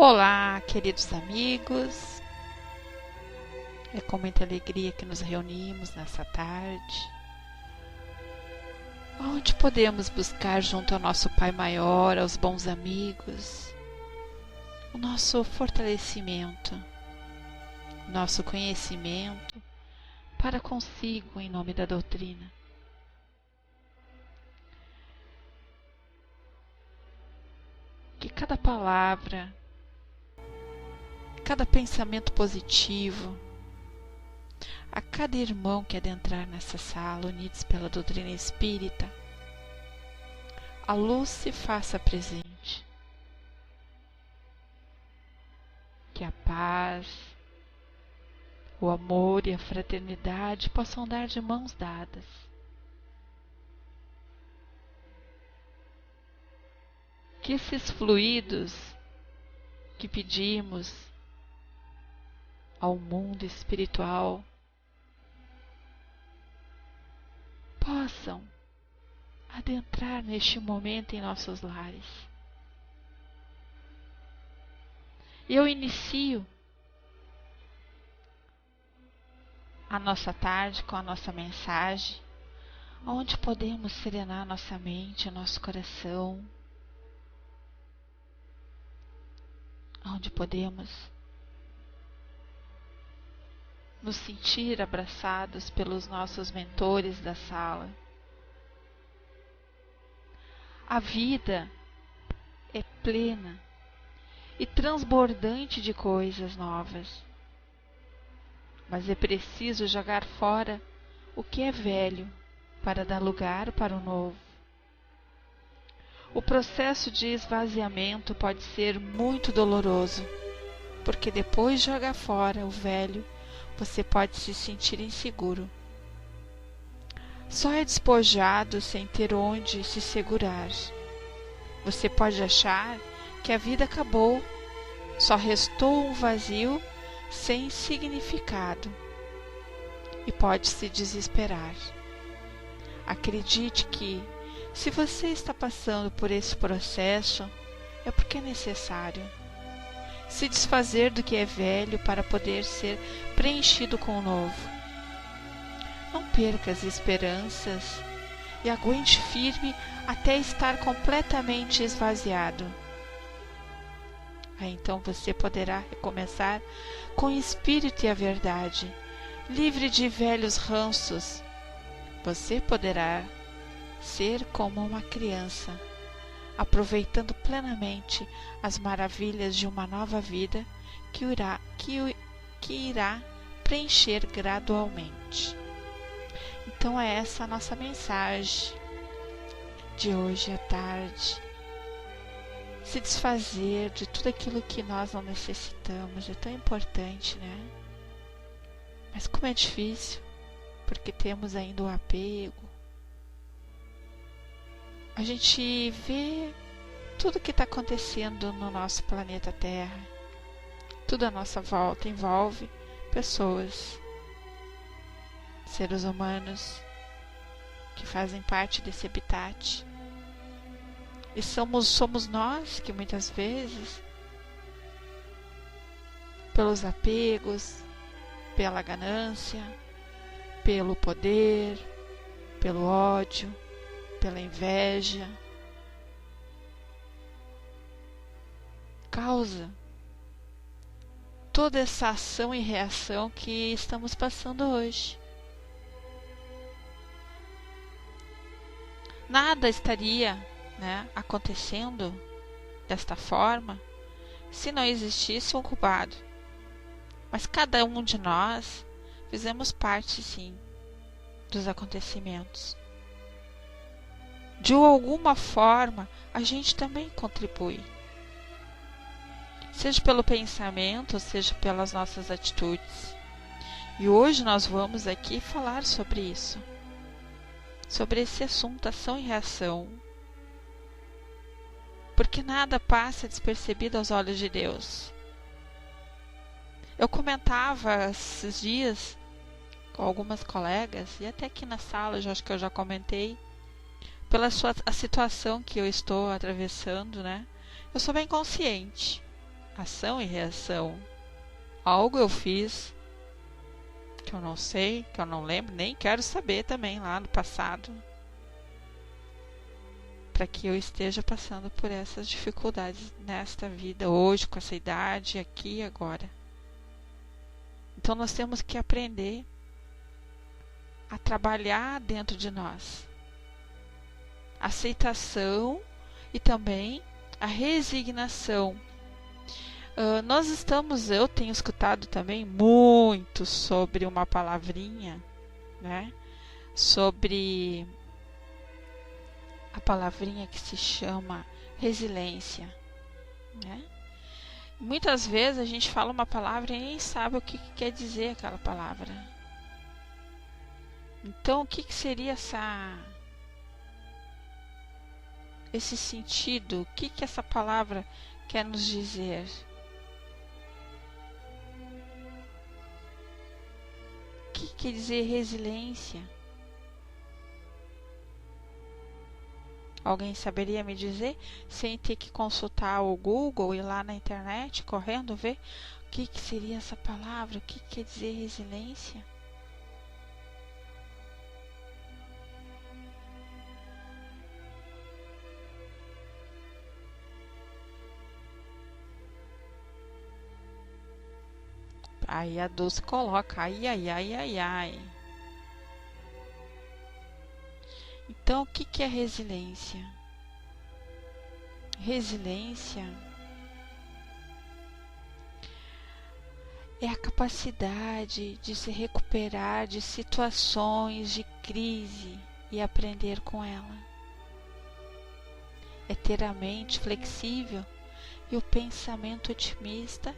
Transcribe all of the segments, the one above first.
Olá, queridos amigos. É com muita alegria que nos reunimos nessa tarde, onde podemos buscar junto ao nosso Pai Maior, aos bons amigos, o nosso fortalecimento, o nosso conhecimento para consigo em nome da doutrina. Que cada palavra, cada pensamento positivo, a cada irmão que adentrar nessa sala, unidos pela doutrina espírita, a luz se faça presente. Que a paz, o amor e a fraternidade possam dar de mãos dadas. Que esses fluidos que pedimos ao mundo espiritual possam adentrar neste momento em nossos lares. Eu inicio a nossa tarde com a nossa mensagem, onde podemos serenar nossa mente, nosso coração, onde podemos nos sentir abraçados pelos nossos mentores da sala. A vida é plena e transbordante de coisas novas, mas é preciso jogar fora o que é velho para dar lugar para o novo. O processo de esvaziamento pode ser muito doloroso, porque depois de jogar fora o velho, você pode se sentir inseguro. Só é despojado sem ter onde se segurar. Você pode achar que a vida acabou, só restou um vazio sem significado, e pode se desesperar. Acredite que, se você está passando por esse processo, é porque é necessário se desfazer do que é velho para poder ser preenchido com o novo. Não perca as esperanças e aguente firme até estar completamente esvaziado. Aí então você poderá recomeçar com o espírito e a verdade, livre de velhos ranços. Você poderá ser como uma criança, aproveitando plenamente as maravilhas de uma nova vida que irá preencher gradualmente. Então é essa a nossa mensagem de hoje à tarde. Se desfazer de tudo aquilo que nós não necessitamos é tão importante, né? Mas como é difícil, porque temos ainda o apego. A gente vê tudo que está acontecendo no nosso planeta Terra. Tudo à nossa volta envolve pessoas, seres humanos que fazem parte desse habitat. E somos nós que muitas vezes, pelos apegos, pela ganância, pelo poder, pelo ódio, pela inveja, causa toda essa ação e reação que estamos passando hoje. Nada estaria, acontecendo desta forma se não existisse um culpado. Mas cada um de nós fizemos parte, sim, dos acontecimentos. De alguma forma, a gente também contribui. Seja pelo pensamento, seja pelas nossas atitudes. E hoje nós vamos aqui falar sobre isso. Sobre esse assunto, ação e reação. Porque nada passa despercebido aos olhos de Deus. Eu comentava esses dias com algumas colegas, e até aqui na sala, acho que eu já comentei, pela a situação que eu estou atravessando, né? Eu sou bem consciente. ação e reação. Algo eu fiz que eu não sei, que eu não lembro, nem quero saber também lá no passado, para que eu esteja passando por essas dificuldades nesta vida, hoje, com essa idade, aqui e agora. Então nós temos que aprender a trabalhar dentro de nós. Aceitação e também a resignação. Eu tenho escutado também muito sobre uma palavrinha, né? Sobre a palavrinha que se chama resiliência, né? Muitas vezes a gente fala uma palavra e nem sabe o que quer dizer aquela palavra. Então, o que seria esse sentido? O que essa palavra quer nos dizer? O que quer dizer resiliência? Alguém saberia me dizer, sem ter que consultar o Google, ir lá na internet, correndo, ver o que seria essa palavra? O que quer dizer resiliência? Aí a Dulce coloca, ai, ai, ai, ai, ai. Então, o que é resiliência? Resiliência é a capacidade de se recuperar de situações de crise e aprender com ela. É ter a mente flexível e o pensamento otimista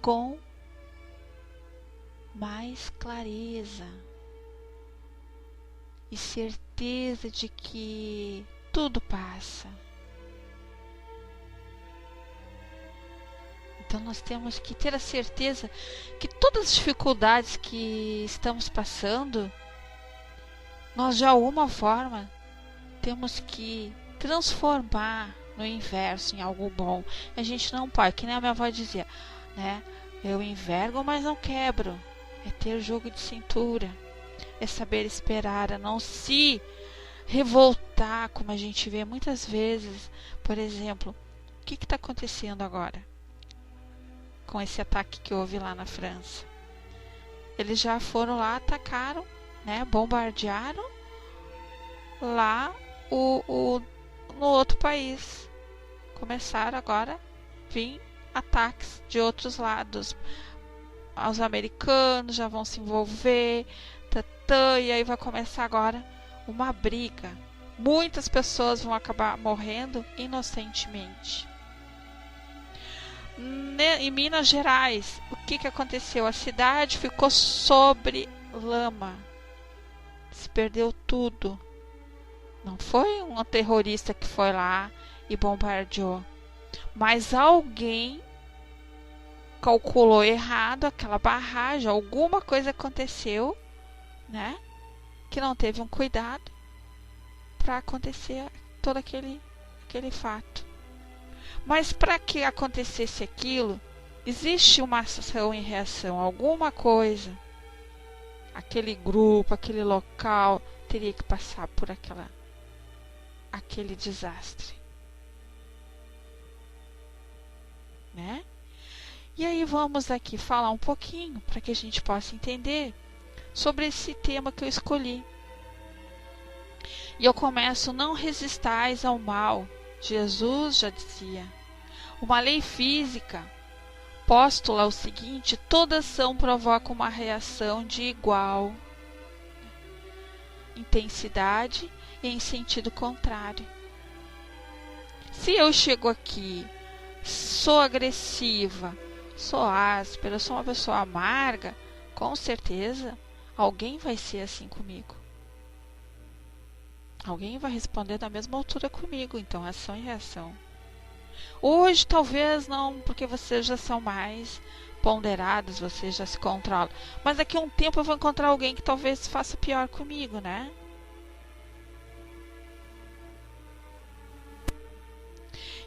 com mais clareza e certeza de que tudo passa. Então nós temos que ter a certeza que todas as dificuldades que estamos passando, nós de alguma forma temos que transformar no inverso em algo bom. A gente não pode, que nem a minha avó dizia, né? Eu envergo, mas não quebro. É ter jogo de cintura. É saber esperar, é não se revoltar, como a gente vê muitas vezes. Por exemplo, o que está acontecendo agora com esse ataque que houve lá na França? Eles já foram lá, atacaram, né, bombardearam lá no outro país. Começaram agora a vir ataques de outros lados. Os americanos já vão se envolver, e aí vai começar agora uma briga. Muitas pessoas vão acabar morrendo inocentemente. Em Minas Gerais, o que aconteceu? A cidade ficou sobre lama. Se perdeu tudo. Não foi um terrorista que foi lá e bombardeou, mas alguém calculou errado aquela barragem, alguma coisa aconteceu, né? Que não teve um cuidado para acontecer todo aquele fato. Mas para que acontecesse aquilo, existe uma ação e reação, alguma coisa. Aquele grupo, aquele local teria que passar por aquele desastre, né? E aí vamos aqui falar um pouquinho para que a gente possa entender sobre esse tema que eu escolhi. E eu começo: não resistais ao mal. Jesus já dizia. Uma lei física postula o seguinte: toda ação provoca uma reação de igual intensidade e em sentido contrário. Se eu chego aqui, sou agressiva, sou áspera, sou uma pessoa amarga, com certeza alguém vai ser assim comigo. Alguém vai responder da mesma altura comigo. Então, ação e reação. Hoje talvez não, porque vocês já são mais ponderados, vocês já se controlam. Mas daqui a um tempo eu vou encontrar alguém que talvez faça pior comigo, né?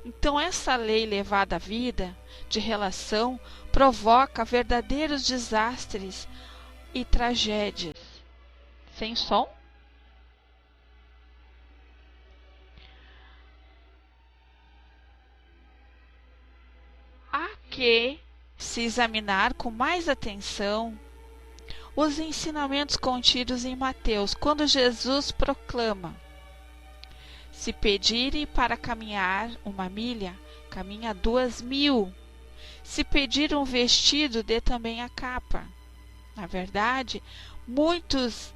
Então, essa lei levada à vida de relação provoca verdadeiros desastres e tragédias. Sem som? Há que se examinar com mais atenção os ensinamentos contidos em Mateus, quando Jesus proclama: se pedirem para caminhar 1 milha, caminha 2 mil. Se pedir um vestido, dê também a capa. Na verdade, muitos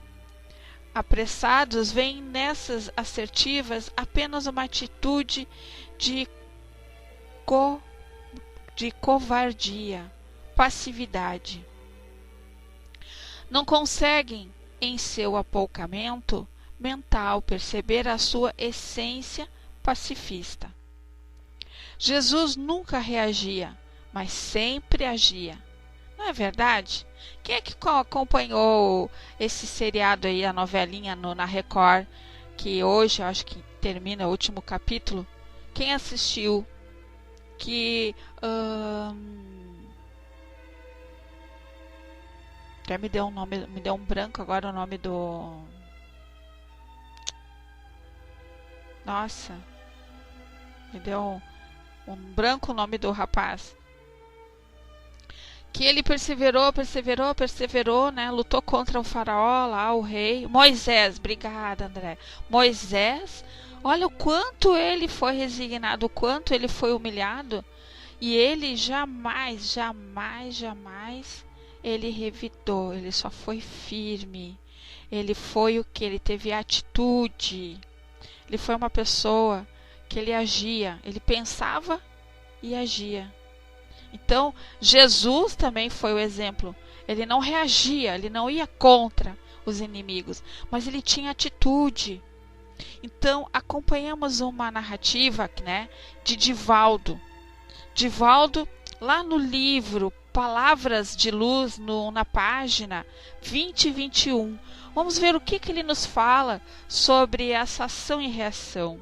apressados veem nessas assertivas apenas uma atitude de covardia, passividade. Não conseguem, em seu apoucamento mental, perceber a sua essência pacifista. Jesus nunca reagia, mas sempre agia. Não é verdade? Quem é que acompanhou esse seriado aí, a novelinha na Record, que hoje eu acho que termina o último capítulo? Quem assistiu? Que até me deu um branco agora o nome do... Nossa, me deu um branco o nome do rapaz. Que ele perseverou, né? Lutou contra o faraó lá, o rei. Moisés, obrigada, André. Moisés, olha o quanto ele foi resignado, o quanto ele foi humilhado. E ele jamais ele revidou, ele só foi firme. Ele foi o que? Ele teve atitude. Ele foi uma pessoa que ele agia, ele pensava e agia. Então, Jesus também foi o exemplo. Ele não reagia, ele não ia contra os inimigos, mas ele tinha atitude. Então, acompanhamos uma narrativa, né, de Divaldo. Divaldo, lá no livro Palavras de Luz, na página 20 e 21. Vamos ver o que ele nos fala sobre essa ação e reação.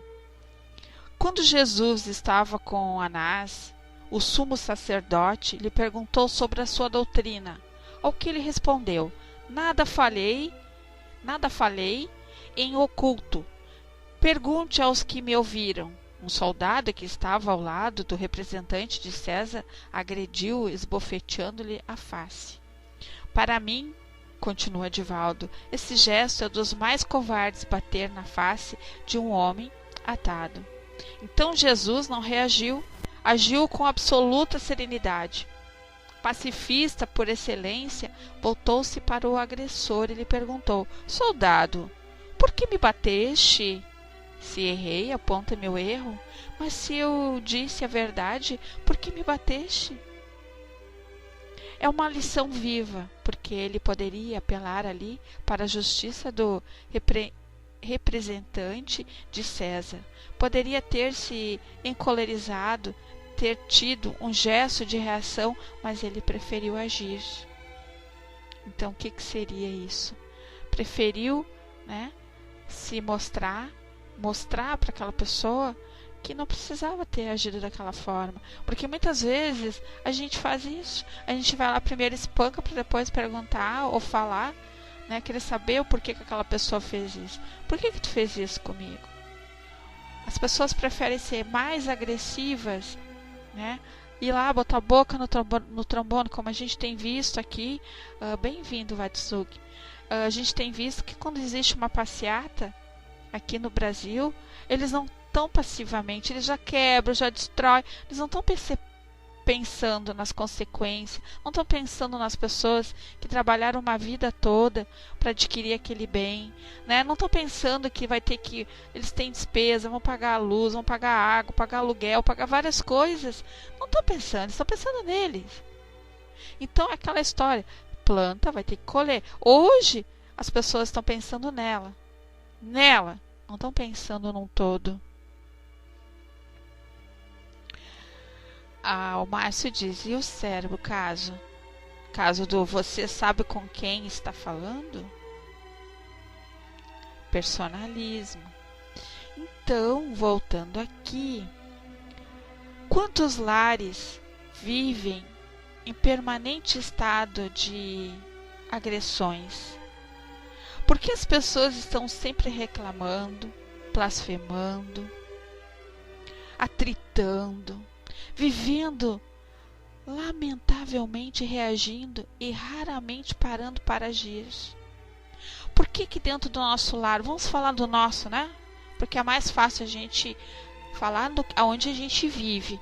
Quando Jesus estava com Anás, o sumo sacerdote, lhe perguntou sobre a sua doutrina, ao que ele respondeu: nada falei em oculto. Pergunte aos que me ouviram. Um soldado que estava ao lado do representante de César agrediu-o, esbofeteando-lhe a face. Para mim, continua Divaldo, esse gesto é dos mais covardes, bater na face de um homem atado. Então Jesus não reagiu, agiu com absoluta serenidade. Pacifista por excelência, voltou-se para o agressor e lhe perguntou: soldado, por que me bateste? Se errei, aponta meu erro, mas se eu disse a verdade, por que me bateste? É uma lição viva, porque ele poderia apelar ali para a justiça do representante de César. Poderia ter se encolerizado, ter tido um gesto de reação, mas ele preferiu agir. Então, o que seria isso? Preferiu, né, se mostrar para aquela pessoa que não precisava ter agido daquela forma. Porque muitas vezes a gente faz isso. A gente vai lá primeiro espanca para depois perguntar ou falar, né, querer saber o porquê que aquela pessoa fez isso. Por que tu fez isso comigo? As pessoas preferem ser mais agressivas, né? Ir lá botar a boca no trombone, como a gente tem visto aqui. Bem-vindo, Watsuki. A gente tem visto que quando existe uma passeata aqui no Brasil, eles não estão passivamente, eles já quebram, já destroem, eles não estão pensando nas consequências, não estão pensando nas pessoas que trabalharam uma vida toda para adquirir aquele bem, né? Não estão pensando que vai ter que, eles têm despesa, vão pagar a luz, vão pagar a água, pagar aluguel, pagar várias coisas, não estão pensando, eles estão pensando neles. Então é aquela história, planta, vai ter que colher. Hoje as pessoas estão pensando nela, não estão pensando num todo. O Márcio diz: e o cérebro, caso do você sabe com quem está falando? Personalismo. Então, voltando aqui, Quantos lares vivem em permanente estado de agressões? Porque as pessoas estão sempre reclamando, blasfemando, atritando, vivendo lamentavelmente, reagindo e raramente parando para agir. Por que que dentro do nosso lar, vamos falar do nosso, né? Porque é mais fácil a gente falar aonde a gente vive.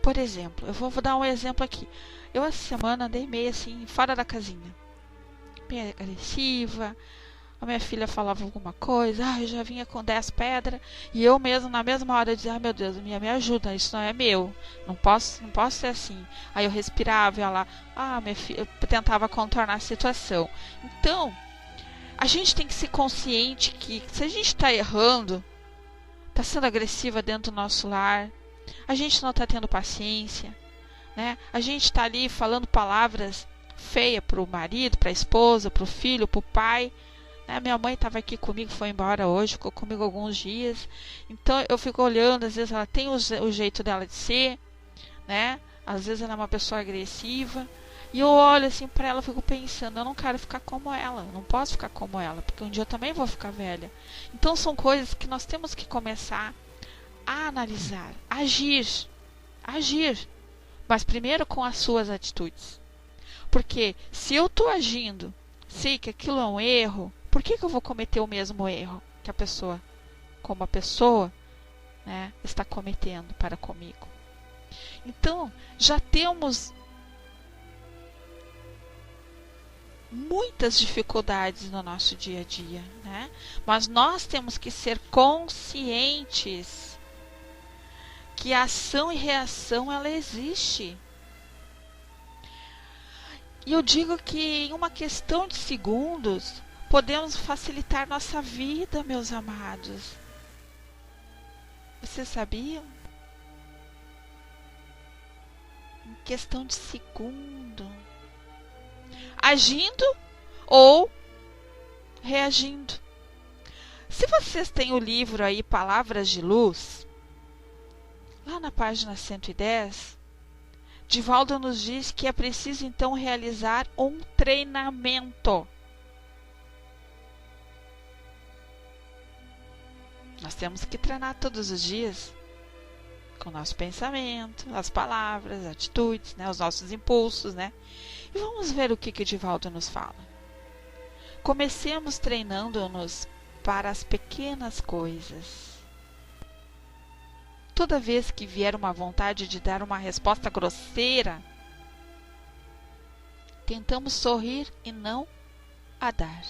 Por exemplo, eu vou dar um exemplo aqui. Eu essa semana andei meio assim, fora da casinha, meio agressiva. A minha filha falava alguma coisa, eu já vinha com 10 pedras, e eu mesmo, na mesma hora, eu dizia, meu Deus, me ajuda, isso não é meu, não posso ser assim. Aí eu respirava, e ela, minha filha, eu tentava contornar a situação. Então, a gente tem que ser consciente que se a gente está errando, está sendo agressiva dentro do nosso lar, a gente não está tendo paciência, né? A gente está ali falando palavras feias para o marido, para a esposa, para o filho, para o pai. Minha mãe estava aqui comigo, foi embora hoje, ficou comigo alguns dias. Então eu fico olhando, às vezes ela tem o jeito dela de ser, né? Às vezes ela é uma pessoa agressiva. E eu olho assim para ela e fico pensando, eu não quero ficar como ela, não posso ficar como ela, porque um dia eu também vou ficar velha. Então são coisas que nós temos que começar a analisar, agir, mas primeiro com as suas atitudes. Porque se eu estou agindo, sei que aquilo é um erro, por que eu vou cometer o mesmo erro que a pessoa, como a pessoa, né, está cometendo para comigo? Então, já temos muitas dificuldades no nosso dia a dia, né? Mas nós temos que ser conscientes que a ação e reação, ela existe. E eu digo que em uma questão de segundos, podemos facilitar nossa vida, meus amados. Vocês sabiam? Em questão de segundo. Agindo ou reagindo. Se vocês têm o livro aí, Palavras de Luz, lá na página 110, Divaldo nos diz que é preciso então realizar um treinamento. Nós temos que treinar todos os dias com o nosso pensamento, as palavras, as atitudes, né, os nossos impulsos, né? E vamos ver o que Divaldo nos fala. Comecemos treinando-nos para as pequenas coisas. Toda vez que vier uma vontade de dar uma resposta grosseira, tentamos sorrir e não a dar.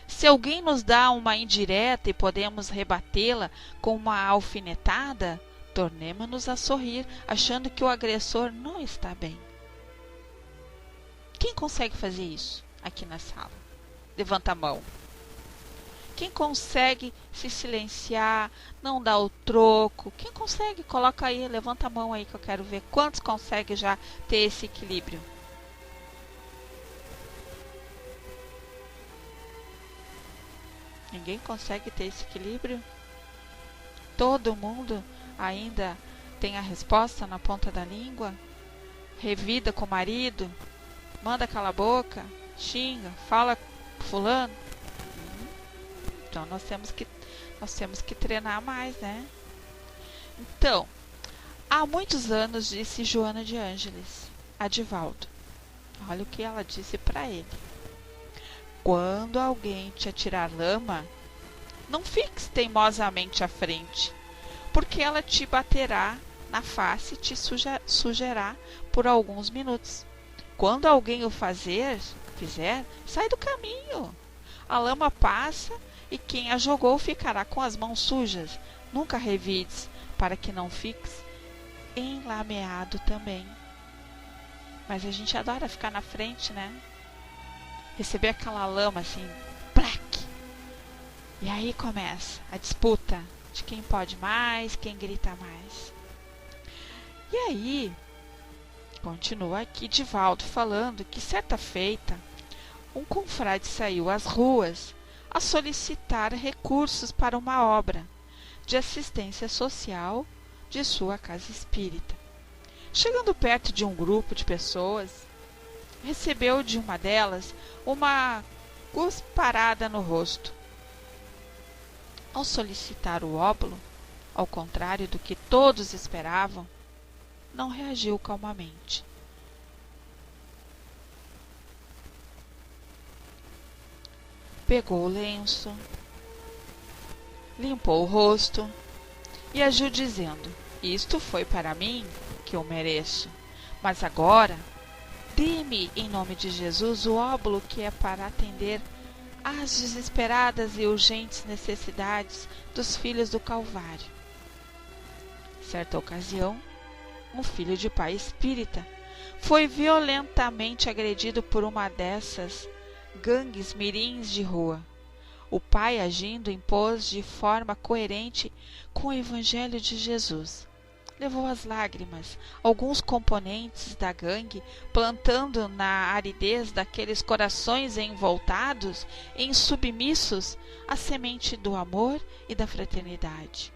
Se alguém nos dá uma indireta e podemos rebatê-la com uma alfinetada, tornemo-nos a sorrir, achando que o agressor não está bem. Quem consegue fazer isso aqui na sala? Levanta a mão. Quem consegue se silenciar, não dar o troco? Quem consegue? Coloca aí, levanta a mão aí que eu quero ver. Quantos conseguem já ter esse equilíbrio? Ninguém consegue ter esse equilíbrio? Todo mundo ainda tem a resposta na ponta da língua? Revida com o marido? Manda calar a boca? Xinga? Fala com fulano? Então nós temos que treinar mais, né? Então, há muitos anos, disse Joana de Ângeles a Divaldo. Olha o que ela disse para ele. Quando alguém te atirar lama, não fiques teimosamente à frente, porque ela te baterá na face e te sujará por alguns minutos. Quando alguém o fizer, sai do caminho. A lama passa e quem a jogou ficará com as mãos sujas. Nunca revides, para que não fiques enlameado também. Mas a gente adora ficar na frente, né? Receber aquela lama assim, plaque. E aí começa a disputa de quem pode mais, quem grita mais. E aí, continua aqui Divaldo falando que certa feita, um confrade saiu às ruas a solicitar recursos para uma obra de assistência social de sua casa espírita. Chegando perto de um grupo de pessoas, recebeu de uma delas uma cusparada no rosto. Ao solicitar o óbolo, ao contrário do que todos esperavam, não reagiu calmamente. Pegou o lenço, limpou o rosto e agiu dizendo: isto foi para mim que eu mereço, mas agora dê-me em nome de Jesus o óbolo que é para atender às desesperadas e urgentes necessidades dos filhos do Calvário. Certa ocasião, um filho de pai espírita foi violentamente agredido por uma dessas gangues mirins de rua. O pai, agindo, impôs de forma coerente com o Evangelho de Jesus. Levou às lágrimas alguns componentes da gangue, plantando na aridez daqueles corações envoltados, em submissos, a semente do amor e da fraternidade.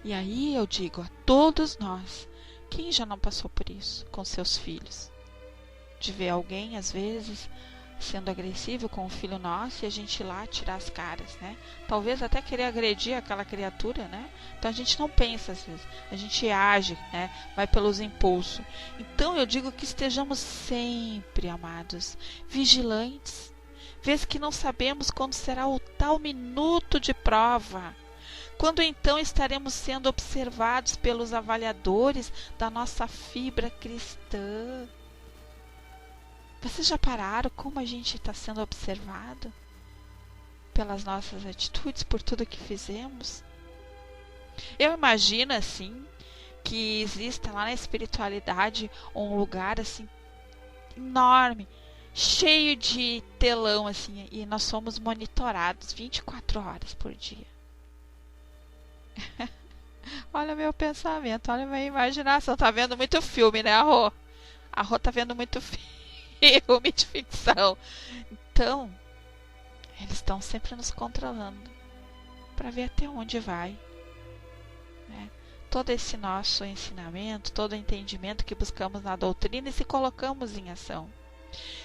E aí eu digo a todos nós, quem já não passou por isso com seus filhos? De ver alguém, às vezes, sendo agressivo com o filho nosso e a gente ir lá tirar as caras, né? Talvez até querer agredir aquela criatura, né? Então a gente não pensa às vezes, a gente age, né? Vai pelos impulsos. Então eu digo que estejamos sempre, amados, vigilantes, vez que não sabemos quando será o tal minuto de prova. Quando então estaremos sendo observados pelos avaliadores da nossa fibra cristã? Vocês já pararam como a gente está sendo observado? Pelas nossas atitudes, por tudo que fizemos? Eu imagino, assim, que exista lá na espiritualidade um lugar, assim, enorme, cheio de telão, assim, e nós somos monitorados 24 horas por dia. Olha meu pensamento, olha minha imaginação. Tá vendo muito filme, né, Rô? A Rô tá vendo muito filme de ficção. Então, eles estão sempre nos controlando para ver até onde vai, né? Todo esse nosso ensinamento, todo o entendimento que buscamos na doutrina e se colocamos em ação.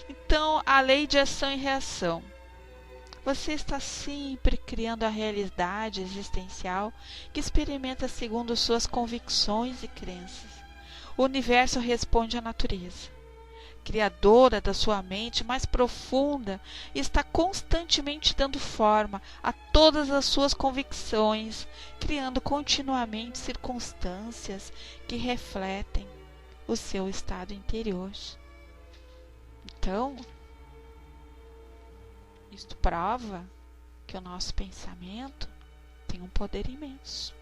Então, a lei de ação e reação. Você está sempre criando a realidade existencial que experimenta segundo suas convicções e crenças. O universo responde à natureza, criadora da sua mente mais profunda, e está constantemente dando forma a todas as suas convicções, criando continuamente circunstâncias que refletem o seu estado interior. Então, isto prova que o nosso pensamento tem um poder imenso.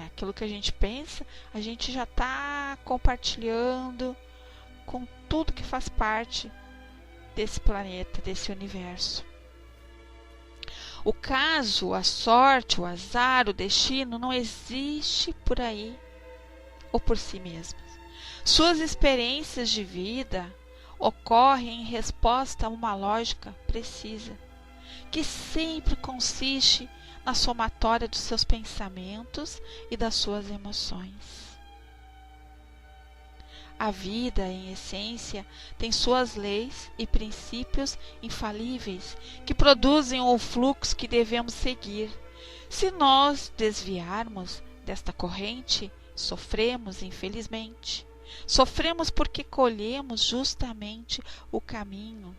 Aquilo que a gente pensa, a gente já está compartilhando com tudo que faz parte desse planeta, desse universo. O caso, a sorte, o azar, o destino não existe por aí ou por si mesmas. Suas experiências de vida ocorrem em resposta a uma lógica precisa, que sempre consiste na somatória dos seus pensamentos e das suas emoções. A vida, em essência, tem suas leis e princípios infalíveis que produzem o fluxo que devemos seguir. Se nós desviarmos desta corrente, sofremos, infelizmente. Sofremos porque colhemos justamente o caminho.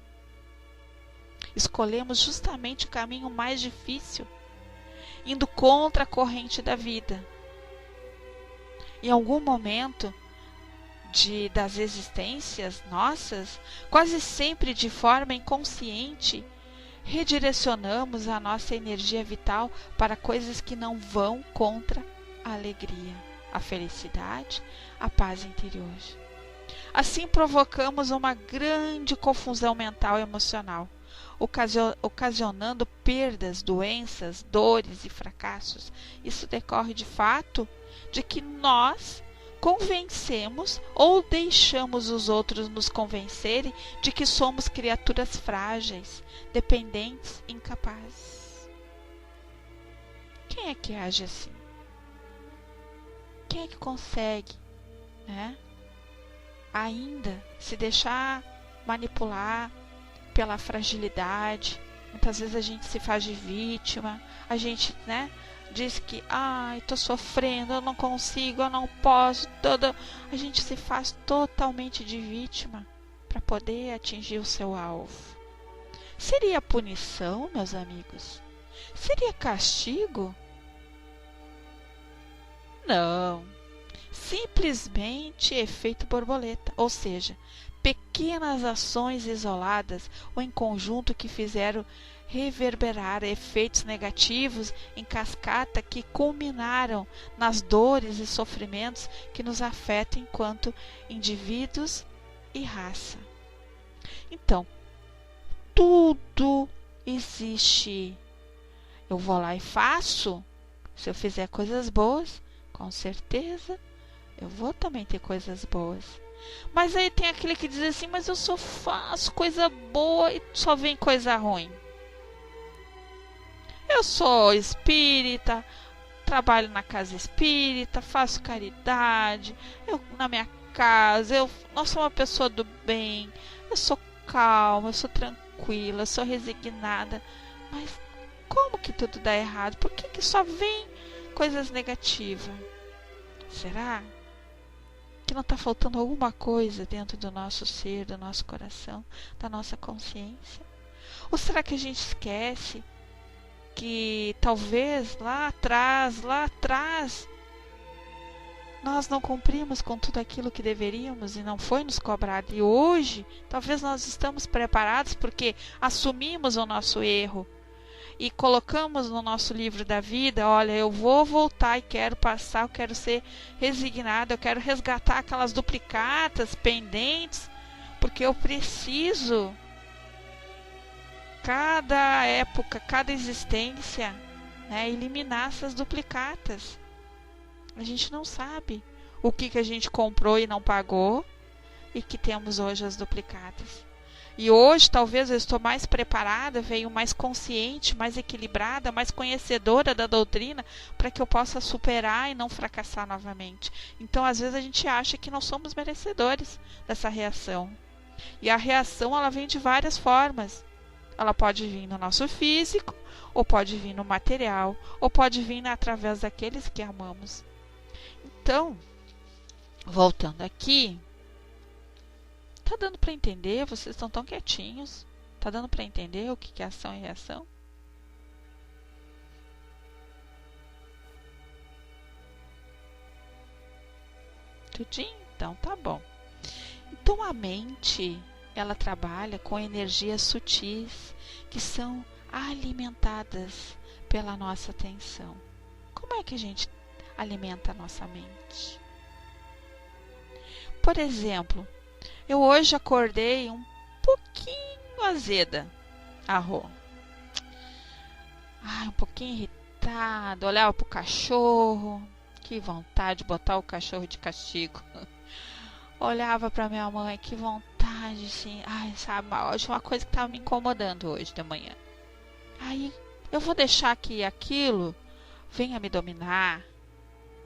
Escolhemos justamente o caminho mais difícil, indo contra a corrente da vida. Em algum momento das existências nossas, quase sempre de forma inconsciente, redirecionamos a nossa energia vital para coisas que não vão contra a alegria, a felicidade, a paz interior. Assim provocamos uma grande confusão mental e emocional, ocasionando perdas, doenças, dores e fracassos. Isso decorre de fato de que nós convencemos ou deixamos os outros nos convencerem de que somos criaturas frágeis, dependentes, incapazes. Quem é que age assim? Quem é que consegue, né, ainda se deixar manipular pela fragilidade? Muitas vezes a gente se faz de vítima, a gente, né, diz que, ai, tô sofrendo, eu não consigo, eu não posso, a gente se faz totalmente de vítima para poder atingir o seu alvo. Seria punição, meus amigos? Seria castigo? Não. Simplesmente efeito borboleta, ou seja, pequenas ações isoladas ou em conjunto que fizeram reverberar efeitos negativos em cascata que culminaram nas dores e sofrimentos que nos afetam enquanto indivíduos e raça. Então, tudo existe. Eu vou lá e faço. Se eu fizer coisas boas, com certeza eu vou também ter coisas boas. Mas aí tem aquele que diz assim, mas eu só faço coisa boa e só vem coisa ruim. Eu sou espírita, trabalho na casa espírita, faço caridade, eu na minha casa, eu sou uma pessoa do bem, eu sou calma, eu sou tranquila, eu sou resignada. Mas como que tudo dá errado? Por que só vem coisas negativas? Será que não está faltando alguma coisa dentro do nosso ser, do nosso coração, da nossa consciência? Ou será que a gente esquece que talvez lá atrás, nós não cumprimos com tudo aquilo que deveríamos e não foi nos cobrado? E hoje, talvez nós estamos preparados porque assumimos o nosso erro e colocamos no nosso livro da vida, olha, eu vou voltar e quero passar, eu quero ser resignado, eu quero resgatar aquelas duplicatas pendentes, porque eu preciso, cada época, cada existência, né, eliminar essas duplicatas. A gente não sabe o que a gente comprou e não pagou e que temos hoje as duplicatas. E hoje talvez eu estou mais preparada, venho mais consciente, mais equilibrada, mais conhecedora da doutrina para que eu possa superar e não fracassar novamente. Então às vezes a gente acha que não somos merecedores dessa reação. E a reação ela vem de várias formas. Ela pode vir no nosso físico, ou pode vir no material, ou pode vir através daqueles que amamos. Então, voltando aqui, tá dando para entender? Vocês estão tão quietinhos. Tá dando para entender o que é ação e reação? Tudinho? Então tá bom. Então a mente, ela trabalha com energias sutis que são alimentadas pela nossa atenção. Como é que a gente alimenta a nossa mente? Por exemplo, eu hoje acordei um pouquinho azeda, um pouquinho irritada, olhava pro cachorro, que vontade de botar o cachorro de castigo. Olhava para minha mãe, que vontade, assim, sabe, hoje uma coisa que estava me incomodando hoje de manhã. Aí eu vou deixar que aquilo venha me dominar,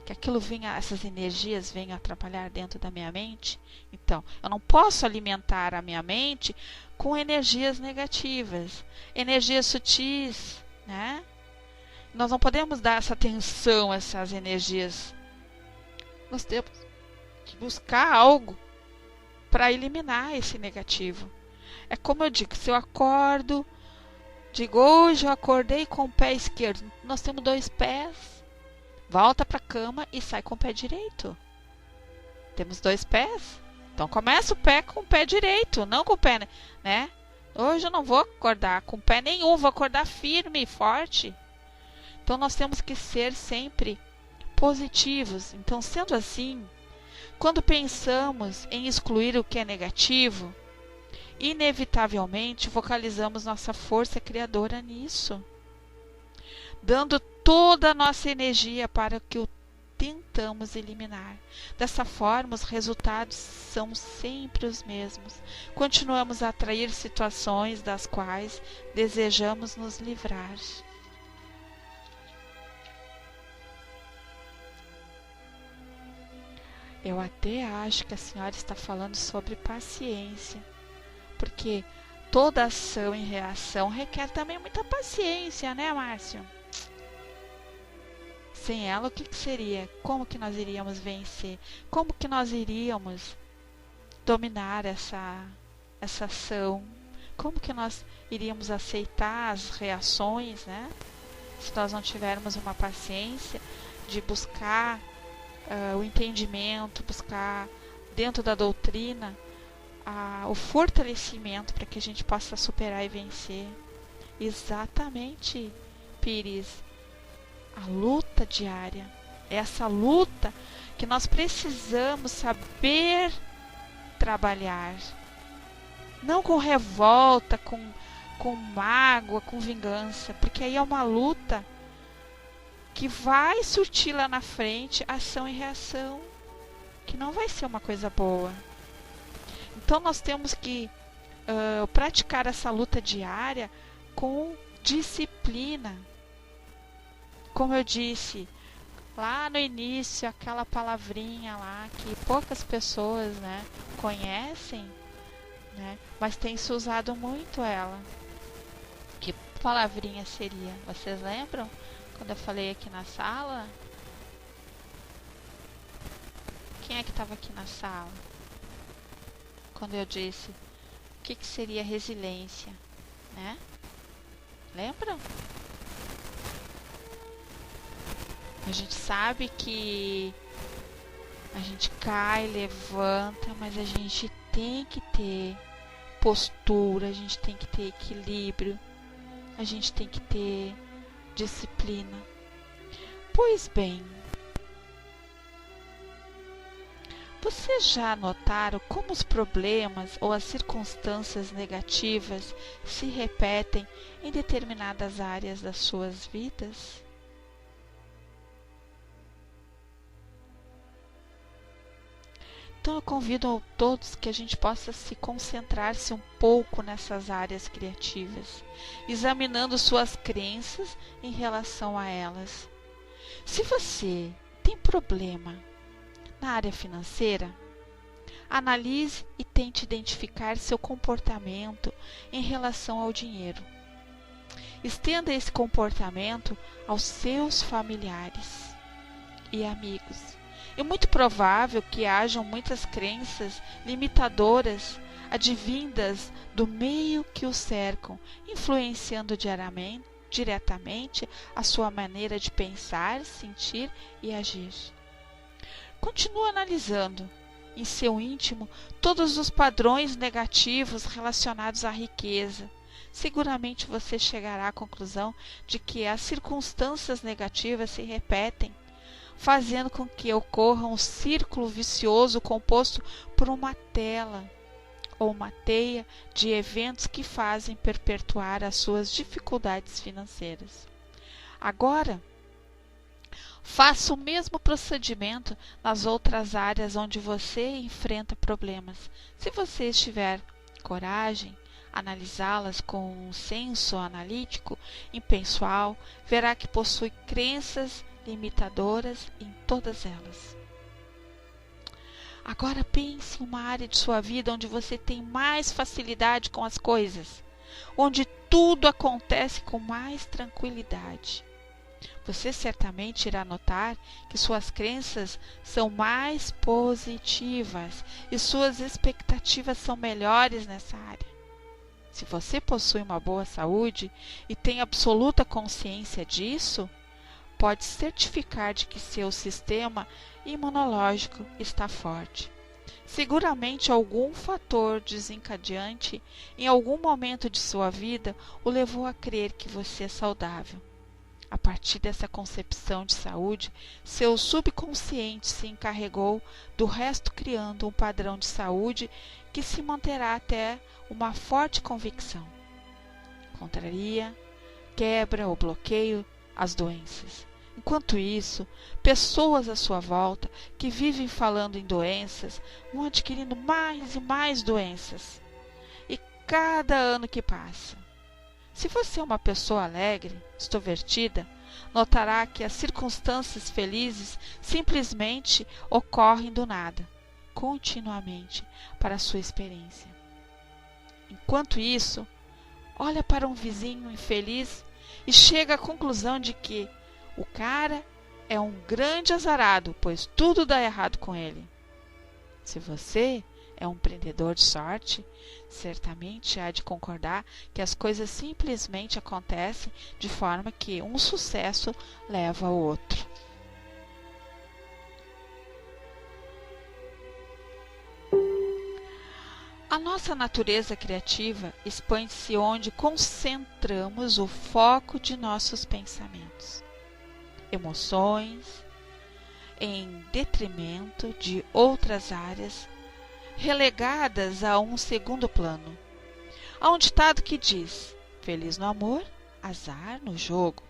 que aquilo venha, essas energias venham atrapalhar dentro da minha mente. Então, eu não posso alimentar a minha mente com energias negativas, energias sutis, né? Nós não podemos dar essa atenção a essas energias. Nós temos que buscar algo para eliminar esse negativo. É como eu digo, se eu acordo, digo, hoje eu acordei com o pé esquerdo. Nós temos 2 pés. Volta para a cama e sai com o pé direito. Temos 2 pés. Então começa o pé com o pé direito, não com o pé, né? Hoje eu não vou acordar com o pé nenhum, vou acordar firme e forte. Então nós temos que ser sempre positivos. Então, sendo assim, quando pensamos em excluir o que é negativo, inevitavelmente focalizamos nossa força criadora nisso, dando toda a nossa energia para que o tentamos eliminar. Dessa forma, os resultados são sempre os mesmos. Continuamos a atrair situações das quais desejamos nos livrar. Eu até acho que a senhora está falando sobre paciência, porque toda ação e reação requer também muita paciência, né, Márcio? Sem ela, o que seria? Como que nós iríamos vencer? Como que nós iríamos dominar essa ação? Como que nós iríamos aceitar as reações, né? Se nós não tivermos uma paciência de buscar o entendimento, buscar dentro da doutrina o fortalecimento para que a gente possa superar e vencer. Exatamente, Pires, a luta diária, essa luta que nós precisamos saber trabalhar, não com revolta, com mágoa, com vingança, porque aí é uma luta que vai surtir lá na frente ação e reação, que não vai ser uma coisa boa. Então nós temos que praticar essa luta diária com disciplina. Como eu disse lá no início, aquela palavrinha lá que poucas pessoas, né, conhecem, né, mas tem se usado muito ela. Que palavrinha seria? Vocês lembram? Quando eu falei aqui na sala? Quem é que estava aqui na sala? Quando eu disse o que seria resiliência, né? Lembram? A gente sabe que a gente cai, levanta, mas a gente tem que ter postura, a gente tem que ter equilíbrio, a gente tem que ter disciplina. Pois bem, vocês já notaram como os problemas ou as circunstâncias negativas se repetem em determinadas áreas das suas vidas? Então eu convido a todos que a gente possa se concentrar-se um pouco nessas áreas criativas, examinando suas crenças em relação a elas. Se você tem problema na área financeira, analise e tente identificar seu comportamento em relação ao dinheiro. Estenda esse comportamento aos seus familiares e amigos. É muito provável que hajam muitas crenças limitadoras advindas do meio que o cercam, influenciando diretamente a sua maneira de pensar, sentir e agir. Continue analisando em seu íntimo todos os padrões negativos relacionados à riqueza. Seguramente você chegará à conclusão de que as circunstâncias negativas se repetem, fazendo com que ocorra um círculo vicioso composto por uma tela ou uma teia de eventos que fazem perpetuar as suas dificuldades financeiras. Agora, faça o mesmo procedimento nas outras áreas onde você enfrenta problemas. Se você estiver coragem, analisá-las com um senso analítico impessoal, verá que possui crenças limitadoras em todas elas. Agora pense em uma área de sua vida onde você tem mais facilidade com as coisas, onde tudo acontece com mais tranquilidade. Você certamente irá notar que suas crenças são mais positivas e suas expectativas são melhores nessa área. Se você possui uma boa saúde e tem absoluta consciência disso, pode certificar de que seu sistema imunológico está forte. Seguramente algum fator desencadeante em algum momento de sua vida o levou a crer que você é saudável. A partir dessa concepção de saúde, seu subconsciente se encarregou do resto, criando um padrão de saúde que se manterá até uma forte convicção. Contraria, quebra ou bloqueio as doenças. Enquanto isso, pessoas à sua volta que vivem falando em doenças vão adquirindo mais e mais doenças. E cada ano que passa, se você é uma pessoa alegre, extrovertida, notará que as circunstâncias felizes simplesmente ocorrem do nada, continuamente, para a sua experiência. Enquanto isso, olha para um vizinho infeliz e chega à conclusão de que o cara é um grande azarado, pois tudo dá errado com ele. Se você é um empreendedor de sorte, certamente há de concordar que as coisas simplesmente acontecem de forma que um sucesso leva ao outro. A nossa natureza criativa expande-se onde concentramos o foco de nossos pensamentos, emoções, em detrimento de outras áreas relegadas a um segundo plano. Há um ditado que diz: feliz no amor, azar no jogo.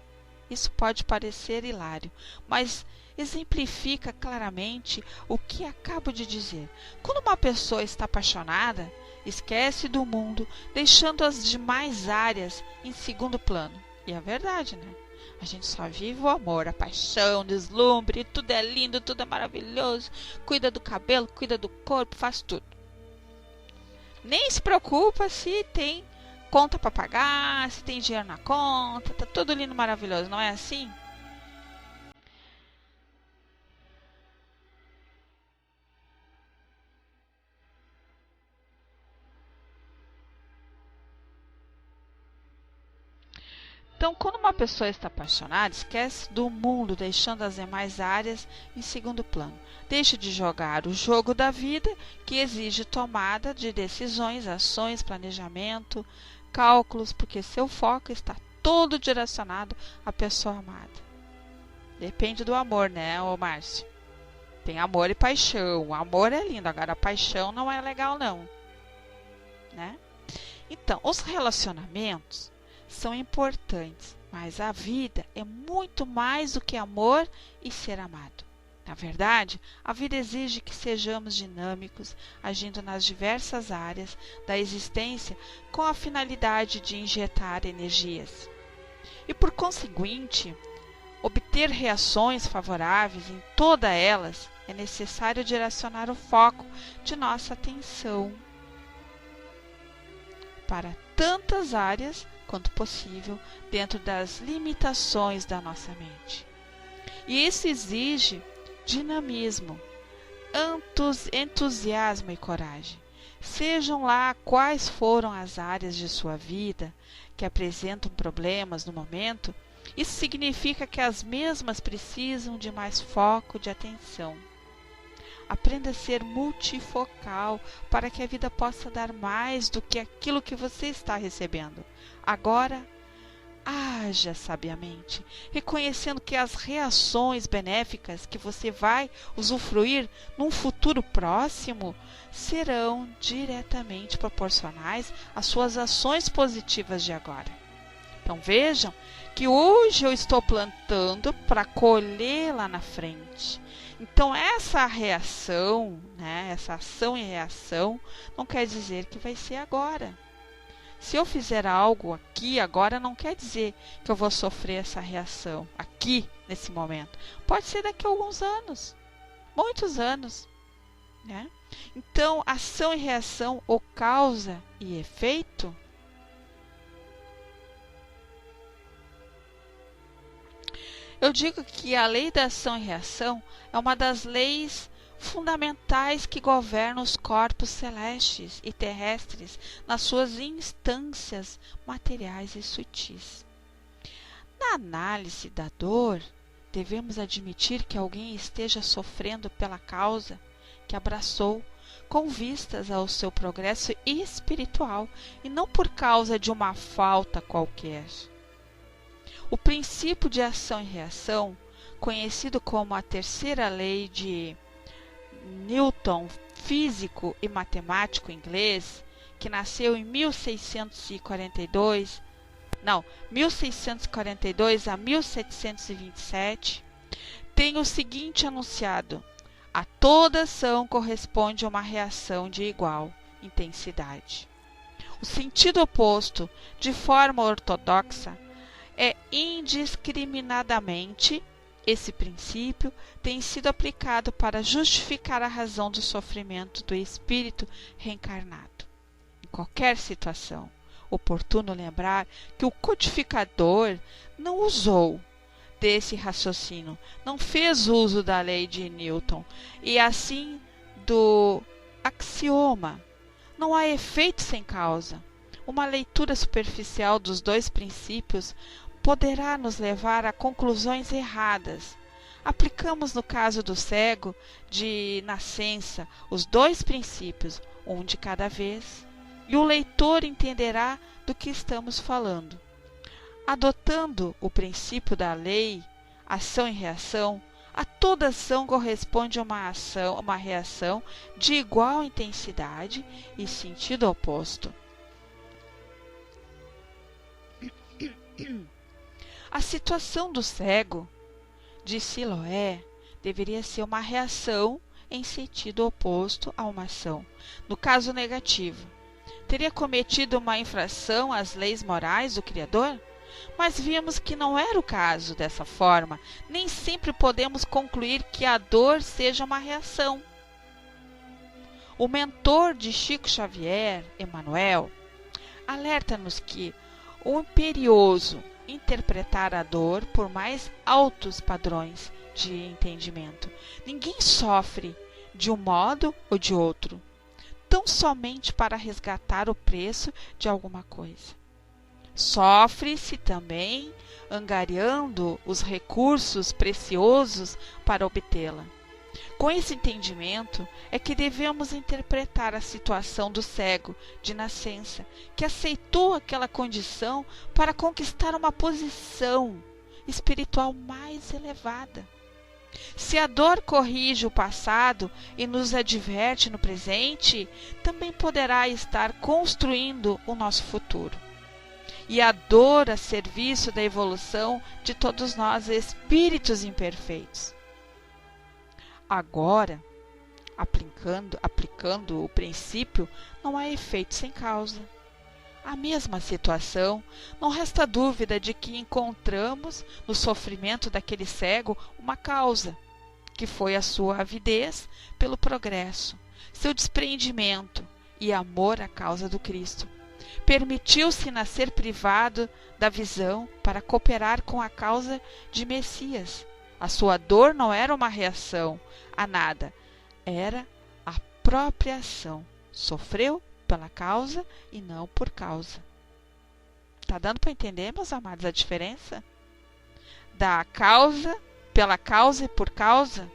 Isso pode parecer hilário, mas exemplifica claramente o que acabo de dizer. Quando uma pessoa está apaixonada, esquece do mundo, deixando as demais áreas em segundo plano. E é verdade, né? A gente só vive o amor, a paixão, o deslumbre, tudo é lindo, tudo é maravilhoso. Cuida do cabelo, cuida do corpo, faz tudo. Nem se preocupa se tem conta para pagar, se tem dinheiro na conta, tá tudo lindo, maravilhoso, não é assim? Então, quando uma pessoa está apaixonada, esquece do mundo, deixando as demais áreas em segundo plano. Deixa de jogar o jogo da vida, que exige tomada de decisões, ações, planejamento, cálculos, porque seu foco está todo direcionado à pessoa amada. Depende do amor, né, ô Márcio? Tem amor e paixão. O amor é lindo, agora a paixão não é legal, não. Né? Então, os relacionamentos são importantes, mas a vida é muito mais do que amor e ser amado. Na verdade, a vida exige que sejamos dinâmicos, agindo nas diversas áreas da existência com a finalidade de injetar energias. E por conseguinte, obter reações favoráveis em todas elas, é necessário direcionar o foco de nossa atenção para tantas áreas quanto possível dentro das limitações da nossa mente. E isso exige dinamismo, entusiasmo e coragem. Sejam lá quais foram as áreas de sua vida que apresentam problemas no momento, isso significa que as mesmas precisam de mais foco de atenção. Aprenda a ser multifocal para que a vida possa dar mais do que aquilo que você está recebendo. Agora, haja sabiamente, reconhecendo que as reações benéficas que você vai usufruir num futuro próximo serão diretamente proporcionais às suas ações positivas de agora. Então vejam que hoje eu estou plantando para colher lá na frente. Então essa reação, né, essa ação e reação, não quer dizer que vai ser agora. Se eu fizer algo aqui, agora, não quer dizer que eu vou sofrer essa reação aqui, nesse momento. Pode ser daqui a alguns anos, muitos anos, né? Então, ação e reação, ou causa e efeito, eu digo que a lei da ação e reação é uma das leis fundamentais que governam os corpos celestes e terrestres nas suas instâncias materiais e sutis. Na análise da dor, devemos admitir que alguém esteja sofrendo pela causa que abraçou, com vistas ao seu progresso espiritual e não por causa de uma falta qualquer. O princípio de ação e reação, conhecido como a terceira lei de Newton, físico e matemático inglês, que nasceu em 1642 a 1727, tem o seguinte enunciado: a toda ação corresponde a uma reação de igual intensidade. O sentido oposto, de forma ortodoxa, é indiscriminadamente. Esse princípio tem sido aplicado para justificar a razão do sofrimento do espírito reencarnado. Em qualquer situação, oportuno lembrar que o codificador não usou desse raciocínio, não fez uso da lei de Newton e assim do axioma. Não há efeito sem causa. Uma leitura superficial dos dois princípios poderá nos levar a conclusões erradas. Aplicamos no caso do cego de nascença os dois princípios, um de cada vez, e o leitor entenderá do que estamos falando. Adotando o princípio da lei, ação e reação, a toda ação corresponde uma reação de igual intensidade e sentido oposto. A situação do cego de Siloé deveria ser uma reação em sentido oposto a uma ação. No caso negativo, teria cometido uma infração às leis morais do Criador? Mas vimos que não era o caso dessa forma. Nem sempre podemos concluir que a dor seja uma reação. O mentor de Chico Xavier, Emmanuel, alerta-nos que o imperioso interpretar a dor por mais altos padrões de entendimento. Ninguém sofre de um modo ou de outro, tão somente para resgatar o preço de alguma coisa. Sofre-se também angariando os recursos preciosos para obtê-la. Com esse entendimento é que devemos interpretar a situação do cego de nascença, que aceitou aquela condição para conquistar uma posição espiritual mais elevada. Se a dor corrige o passado e nos adverte no presente, também poderá estar construindo o nosso futuro. E a dor a serviço da evolução de todos nós, espíritos imperfeitos. Agora, aplicando o princípio, não há efeito sem causa. A mesma situação, não resta dúvida de que encontramos no sofrimento daquele cego uma causa, que foi a sua avidez pelo progresso, seu desprendimento e amor à causa do Cristo. Permitiu-se nascer privado da visão para cooperar com a causa de Messias. A sua dor não era uma reação a nada, era a própria ação. Sofreu pela causa e não por causa. Está dando para entender, meus amados, a diferença? Da causa, pela causa e por causa.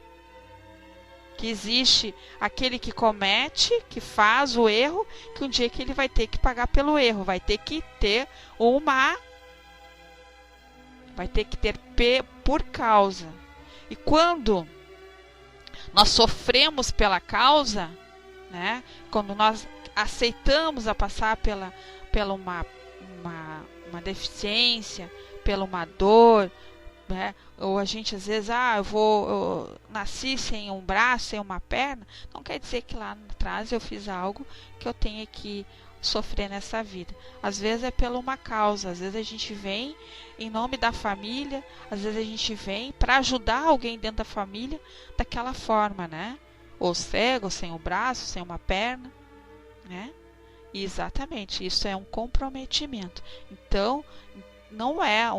Que existe aquele que comete, que faz o erro, que um dia que ele vai ter que pagar pelo erro, vai ter que ter por causa. E quando nós sofremos pela causa, né, quando nós aceitamos a passar pela uma deficiência, pela uma dor, né, ou a gente às vezes, eu nasci sem um braço, sem uma perna, não quer dizer que lá atrás eu fiz algo que eu tenha que sofrer nessa vida. Às vezes é pela uma causa, às vezes a gente vem em nome da família, às vezes a gente vem para ajudar alguém dentro da família daquela forma, né? Ou cego, ou sem um braço, sem uma perna, né? E exatamente, isso é um comprometimento. Então, não é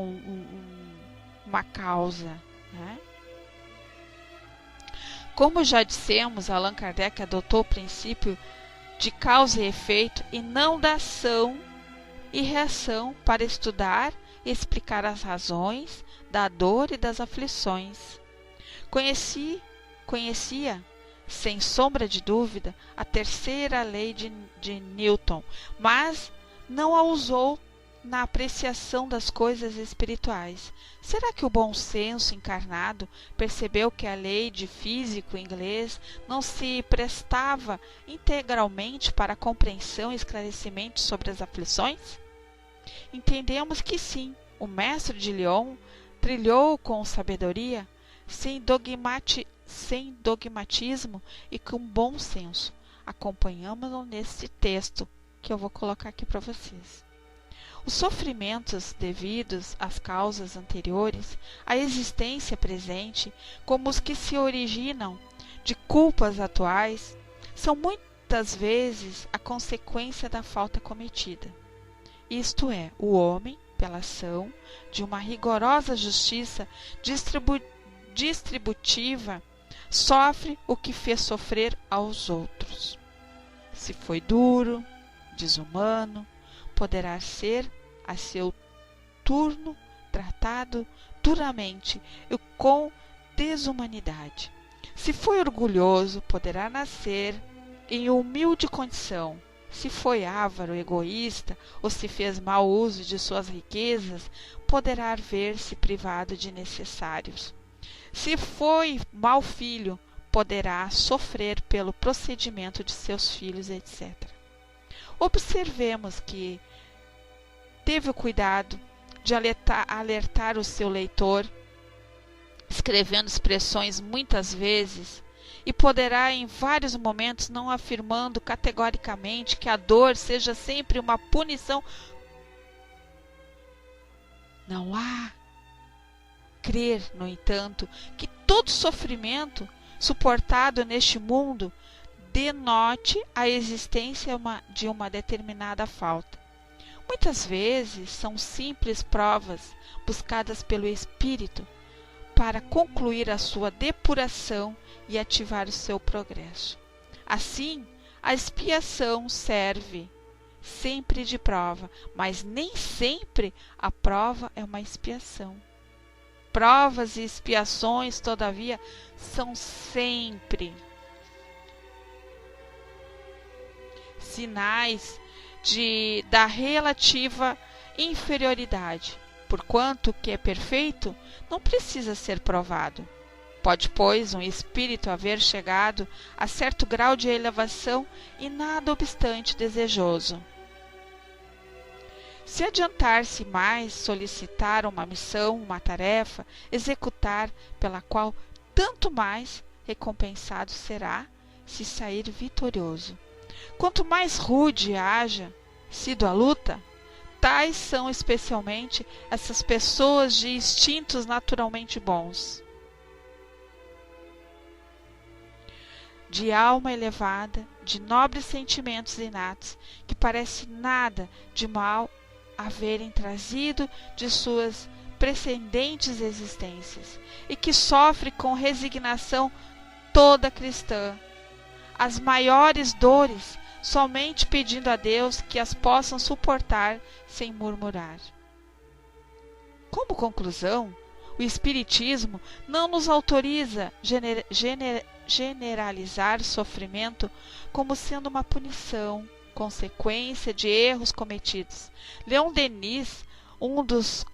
uma causa, né? Como já dissemos, Allan Kardec adotou o princípio de causa e efeito e não da ação e reação para estudar e explicar as razões da dor e das aflições. Conhecia, sem sombra de dúvida, a terceira lei de Newton, mas não a usou na apreciação das coisas espirituais. Será que o bom senso encarnado percebeu que a lei de físico inglês não se prestava integralmente para a compreensão e esclarecimento sobre as aflições? Entendemos que sim, o mestre de Lyon trilhou com sabedoria, sem dogmatismo e com bom senso. Acompanhamos-no nesse texto que eu vou colocar aqui para vocês. Os sofrimentos devidos às causas anteriores à existência presente, como os que se originam de culpas atuais, são muitas vezes a consequência da falta cometida. Isto é, o homem, pela ação de uma rigorosa justiça distributiva, sofre o que fez sofrer aos outros. Se foi duro, desumano, poderá ser, a seu turno, tratado duramente e com desumanidade. Se foi orgulhoso, poderá nascer em humilde condição. Se foi avaro, egoísta, ou se fez mau uso de suas riquezas, poderá ver-se privado de necessários. Se foi mau filho, poderá sofrer pelo procedimento de seus filhos, etc. Observemos que teve o cuidado de alertar o seu leitor, escrevendo expressões muitas vezes, e poderá em vários momentos, não afirmando categoricamente que a dor seja sempre uma punição. Não há crer, no entanto, que todo sofrimento suportado neste mundo denote a existência de uma determinada falta. Muitas vezes são simples provas buscadas pelo espírito para concluir a sua depuração e ativar o seu progresso. Assim, a expiação serve sempre de prova, mas nem sempre a prova é uma expiação. Provas e expiações, todavia, são sempre sinais da relativa inferioridade, porquanto o que é perfeito não precisa ser provado. Pode, pois, um espírito haver chegado a certo grau de elevação e nada obstante desejoso. Se adiantar-se mais, solicitar uma missão, uma tarefa, executar, pela qual tanto mais recompensado será se sair vitorioso. Quanto mais rude haja sido a luta, tais são especialmente essas pessoas de instintos naturalmente bons, de alma elevada, de nobres sentimentos inatos, que parece nada de mal haverem trazido de suas precedentes existências, e que sofre com resignação toda cristã as maiores dores, somente pedindo a Deus que as possam suportar sem murmurar. Como conclusão, o Espiritismo não nos autoriza generalizar sofrimento como sendo uma punição, consequência de erros cometidos. Leon Denis, um dos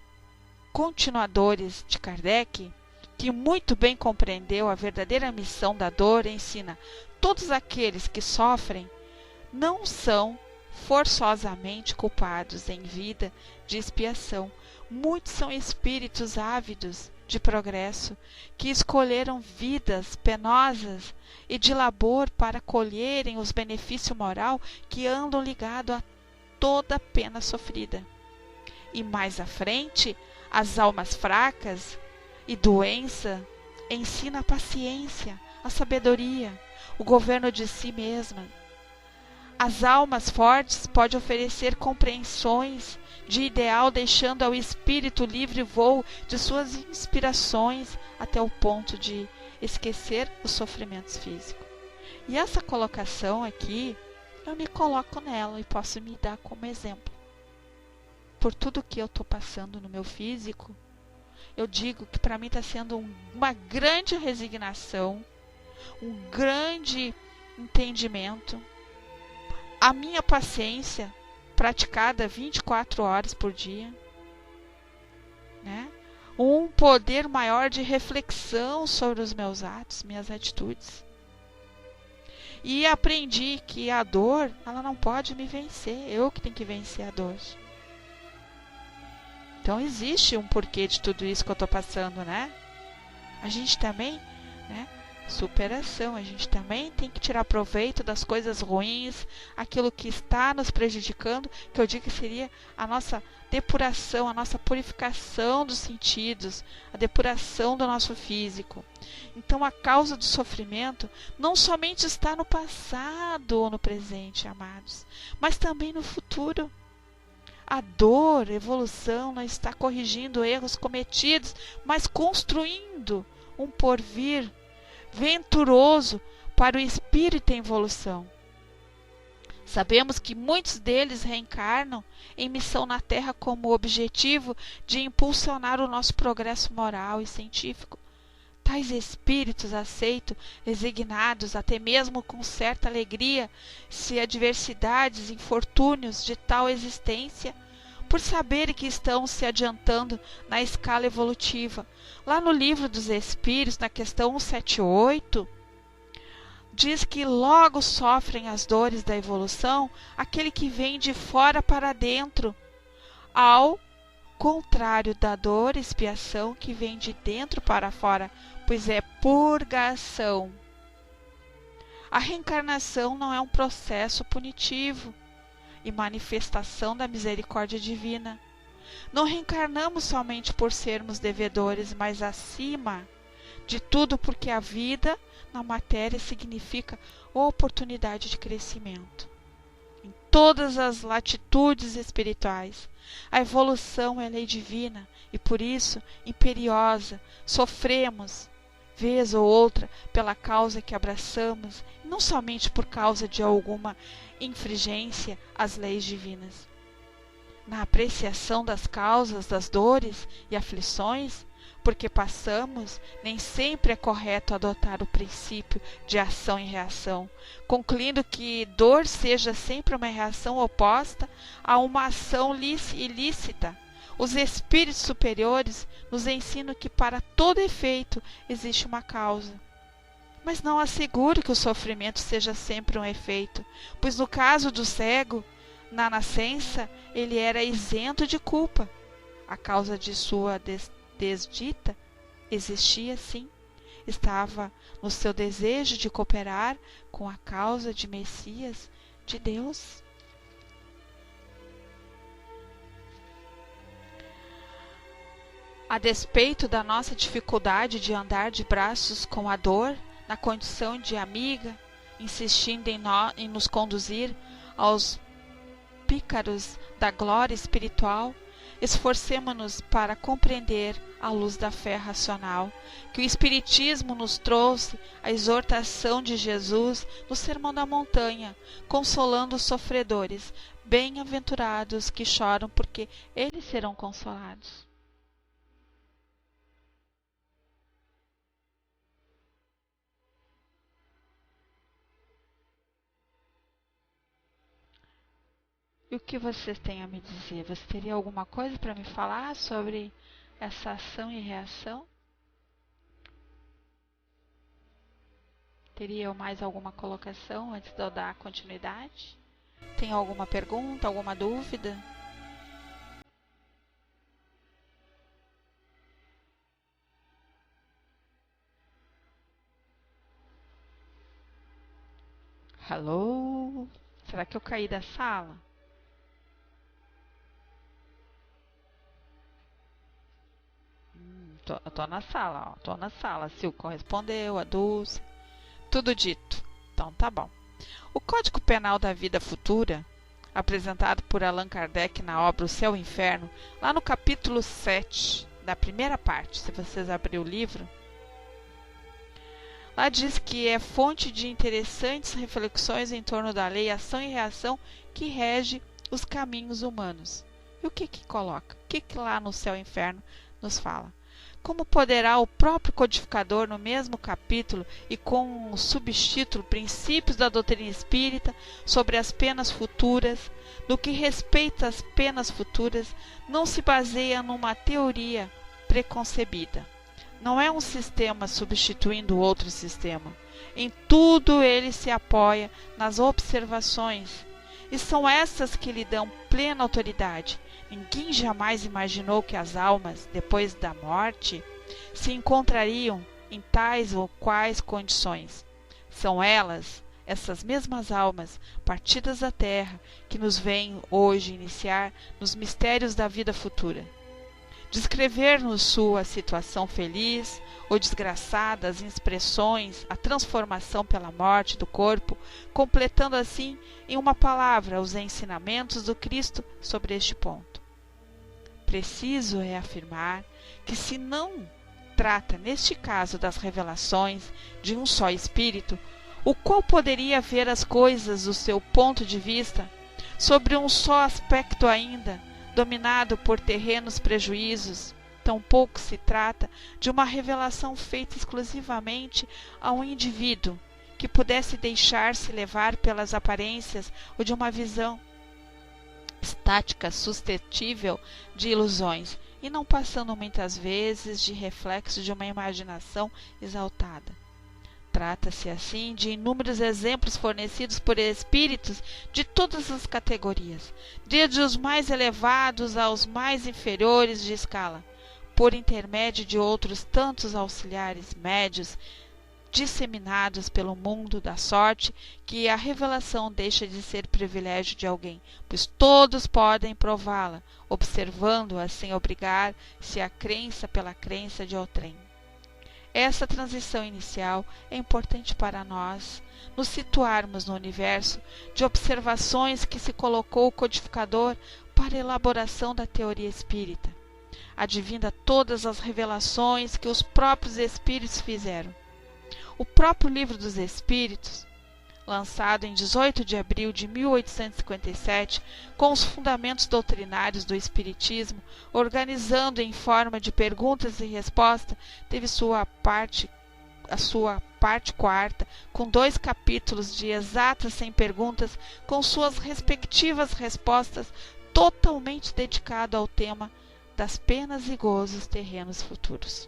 continuadores de Kardec, que muito bem compreendeu a verdadeira missão da dor, ensina: todos aqueles que sofrem não são forçosamente culpados em vida de expiação. Muitos são espíritos ávidos de progresso, que escolheram vidas penosas e de labor para colherem os benefícios moral que andam ligados a toda pena sofrida. E mais à frente, as almas fracas e doença ensina a paciência, a sabedoria, o governo de si mesma. As almas fortes podem oferecer compreensões de ideal, deixando ao espírito livre voo de suas inspirações até o ponto de esquecer os sofrimentos físicos. E essa colocação aqui, eu me coloco nela e posso me dar como exemplo. Por tudo que eu estou passando no meu físico, eu digo que para mim está sendo uma grande resignação, um grande entendimento, a minha paciência praticada 24 horas por dia, né? Um poder maior de reflexão sobre os meus atos, minhas atitudes. E aprendi que a dor, ela não pode me vencer, eu que tenho que vencer a dor. Então existe um porquê de tudo isso que eu estou passando, né? A gente também, né, superação. A gente também tem que tirar proveito das coisas ruins, aquilo que está nos prejudicando, que eu digo que seria a nossa depuração, a nossa purificação dos sentidos, a depuração do nosso físico. Então a causa do sofrimento não somente está no passado ou no presente, amados, mas também no futuro. A dor, a evolução, não está corrigindo erros cometidos, mas construindo um porvir venturoso para o espírito em evolução. Sabemos que muitos deles reencarnam em missão na Terra como objetivo de impulsionar o nosso progresso moral e científico. Tais espíritos aceitam, resignados, até mesmo com certa alegria, se adversidades, infortúnios de tal existência, por saberem que estão se adiantando na escala evolutiva. Lá no Livro dos Espíritos, na questão 178, diz que logo sofrem as dores da evolução aquele que vem de fora para dentro, ao contrário da dor, expiação, que vem de dentro para fora, pois é purgação. A reencarnação não é um processo punitivo e manifestação da misericórdia divina. Não reencarnamos somente por sermos devedores, mas acima de tudo porque a vida na matéria significa oportunidade de crescimento. Em todas as latitudes espirituais, a evolução é lei divina e por isso imperiosa. Sofremos vez ou outra pela causa que abraçamos, e não somente por causa de alguma infringência às leis divinas. Na apreciação das causas das dores e aflições, porque passamos, nem sempre é correto adotar o princípio de ação e reação, concluindo que dor seja sempre uma reação oposta a uma ação ilícita. Os espíritos superiores nos ensinam que para todo efeito existe uma causa. Mas não asseguro que o sofrimento seja sempre um efeito, pois no caso do cego, na nascença, ele era isento de culpa. A causa de sua desdita existia sim. Estava no seu desejo de cooperar com a causa de Messias, de Deus. A despeito da nossa dificuldade de andar de braços com a dor, na condição de amiga, insistindo em nos conduzir aos pícaros da glória espiritual, esforcemo-nos para compreender à luz da fé racional que o Espiritismo nos trouxe a exortação de Jesus no Sermão da Montanha, consolando os sofredores, bem-aventurados que choram, porque eles serão consolados. E o que vocês têm a me dizer? Você teria alguma coisa para me falar sobre essa ação e reação? Teria mais alguma colocação antes de eu dar continuidade? Tem alguma pergunta, alguma dúvida? Alô? Será que eu caí da sala? Tô na sala, ó. Tô na sala. Silco respondeu, a Dulce. Tudo dito. Então tá bom. O Código Penal da Vida Futura, apresentado por Allan Kardec na obra O Céu e o Inferno, lá no capítulo 7, da primeira parte, se vocês abrirem o livro, lá diz que é fonte de interessantes reflexões em torno da lei ação e reação que rege os caminhos humanos. E o que coloca? O que lá no Céu e Inferno nos fala? Como poderá o próprio codificador, no mesmo capítulo e com o subtítulo Princípios da Doutrina Espírita sobre as penas futuras, no que respeita às penas futuras, não se baseia numa teoria preconcebida. Não é um sistema substituindo outro sistema. Em tudo ele se apoia nas observações, e são essas que lhe dão plena autoridade. Ninguém jamais imaginou que as almas, depois da morte, se encontrariam em tais ou quais condições. São elas, essas mesmas almas, partidas da terra, que nos vêm hoje iniciar nos mistérios da vida futura. Descrever-nos sua situação feliz ou desgraçada, as expressões, a transformação pela morte do corpo, completando assim, em uma palavra, os ensinamentos do Cristo sobre este ponto. Preciso é afirmar que, se não trata, neste caso, das revelações de um só Espírito, o qual poderia ver as coisas do seu ponto de vista, sobre um só aspecto ainda, dominado por terrenos prejuízos, tampouco se trata de uma revelação feita exclusivamente a um indivíduo que pudesse deixar-se levar pelas aparências ou de uma visão estática suscetível de ilusões, e não passando muitas vezes de reflexo de uma imaginação exaltada. Trata-se, assim, de inúmeros exemplos fornecidos por espíritos de todas as categorias, desde os mais elevados aos mais inferiores de escala, por intermédio de outros tantos auxiliares médios disseminados pelo mundo, da sorte que a revelação deixa de ser privilégio de alguém, pois todos podem prová-la, observando-a sem obrigar-se à crença pela crença de outrem. Essa transição inicial é importante para nós nos situarmos no universo de observações que se colocou o codificador para a elaboração da teoria espírita, advinda todas as revelações que os próprios espíritos fizeram. O próprio Livro dos Espíritos, lançado em 18 de abril de 1857, com os fundamentos doutrinários do Espiritismo, organizando em forma de perguntas e respostas, teve a sua parte quarta, com 2 capítulos de exatas 100 perguntas, com suas respectivas respostas, totalmente dedicado ao tema das penas e gozos terrenos futuros.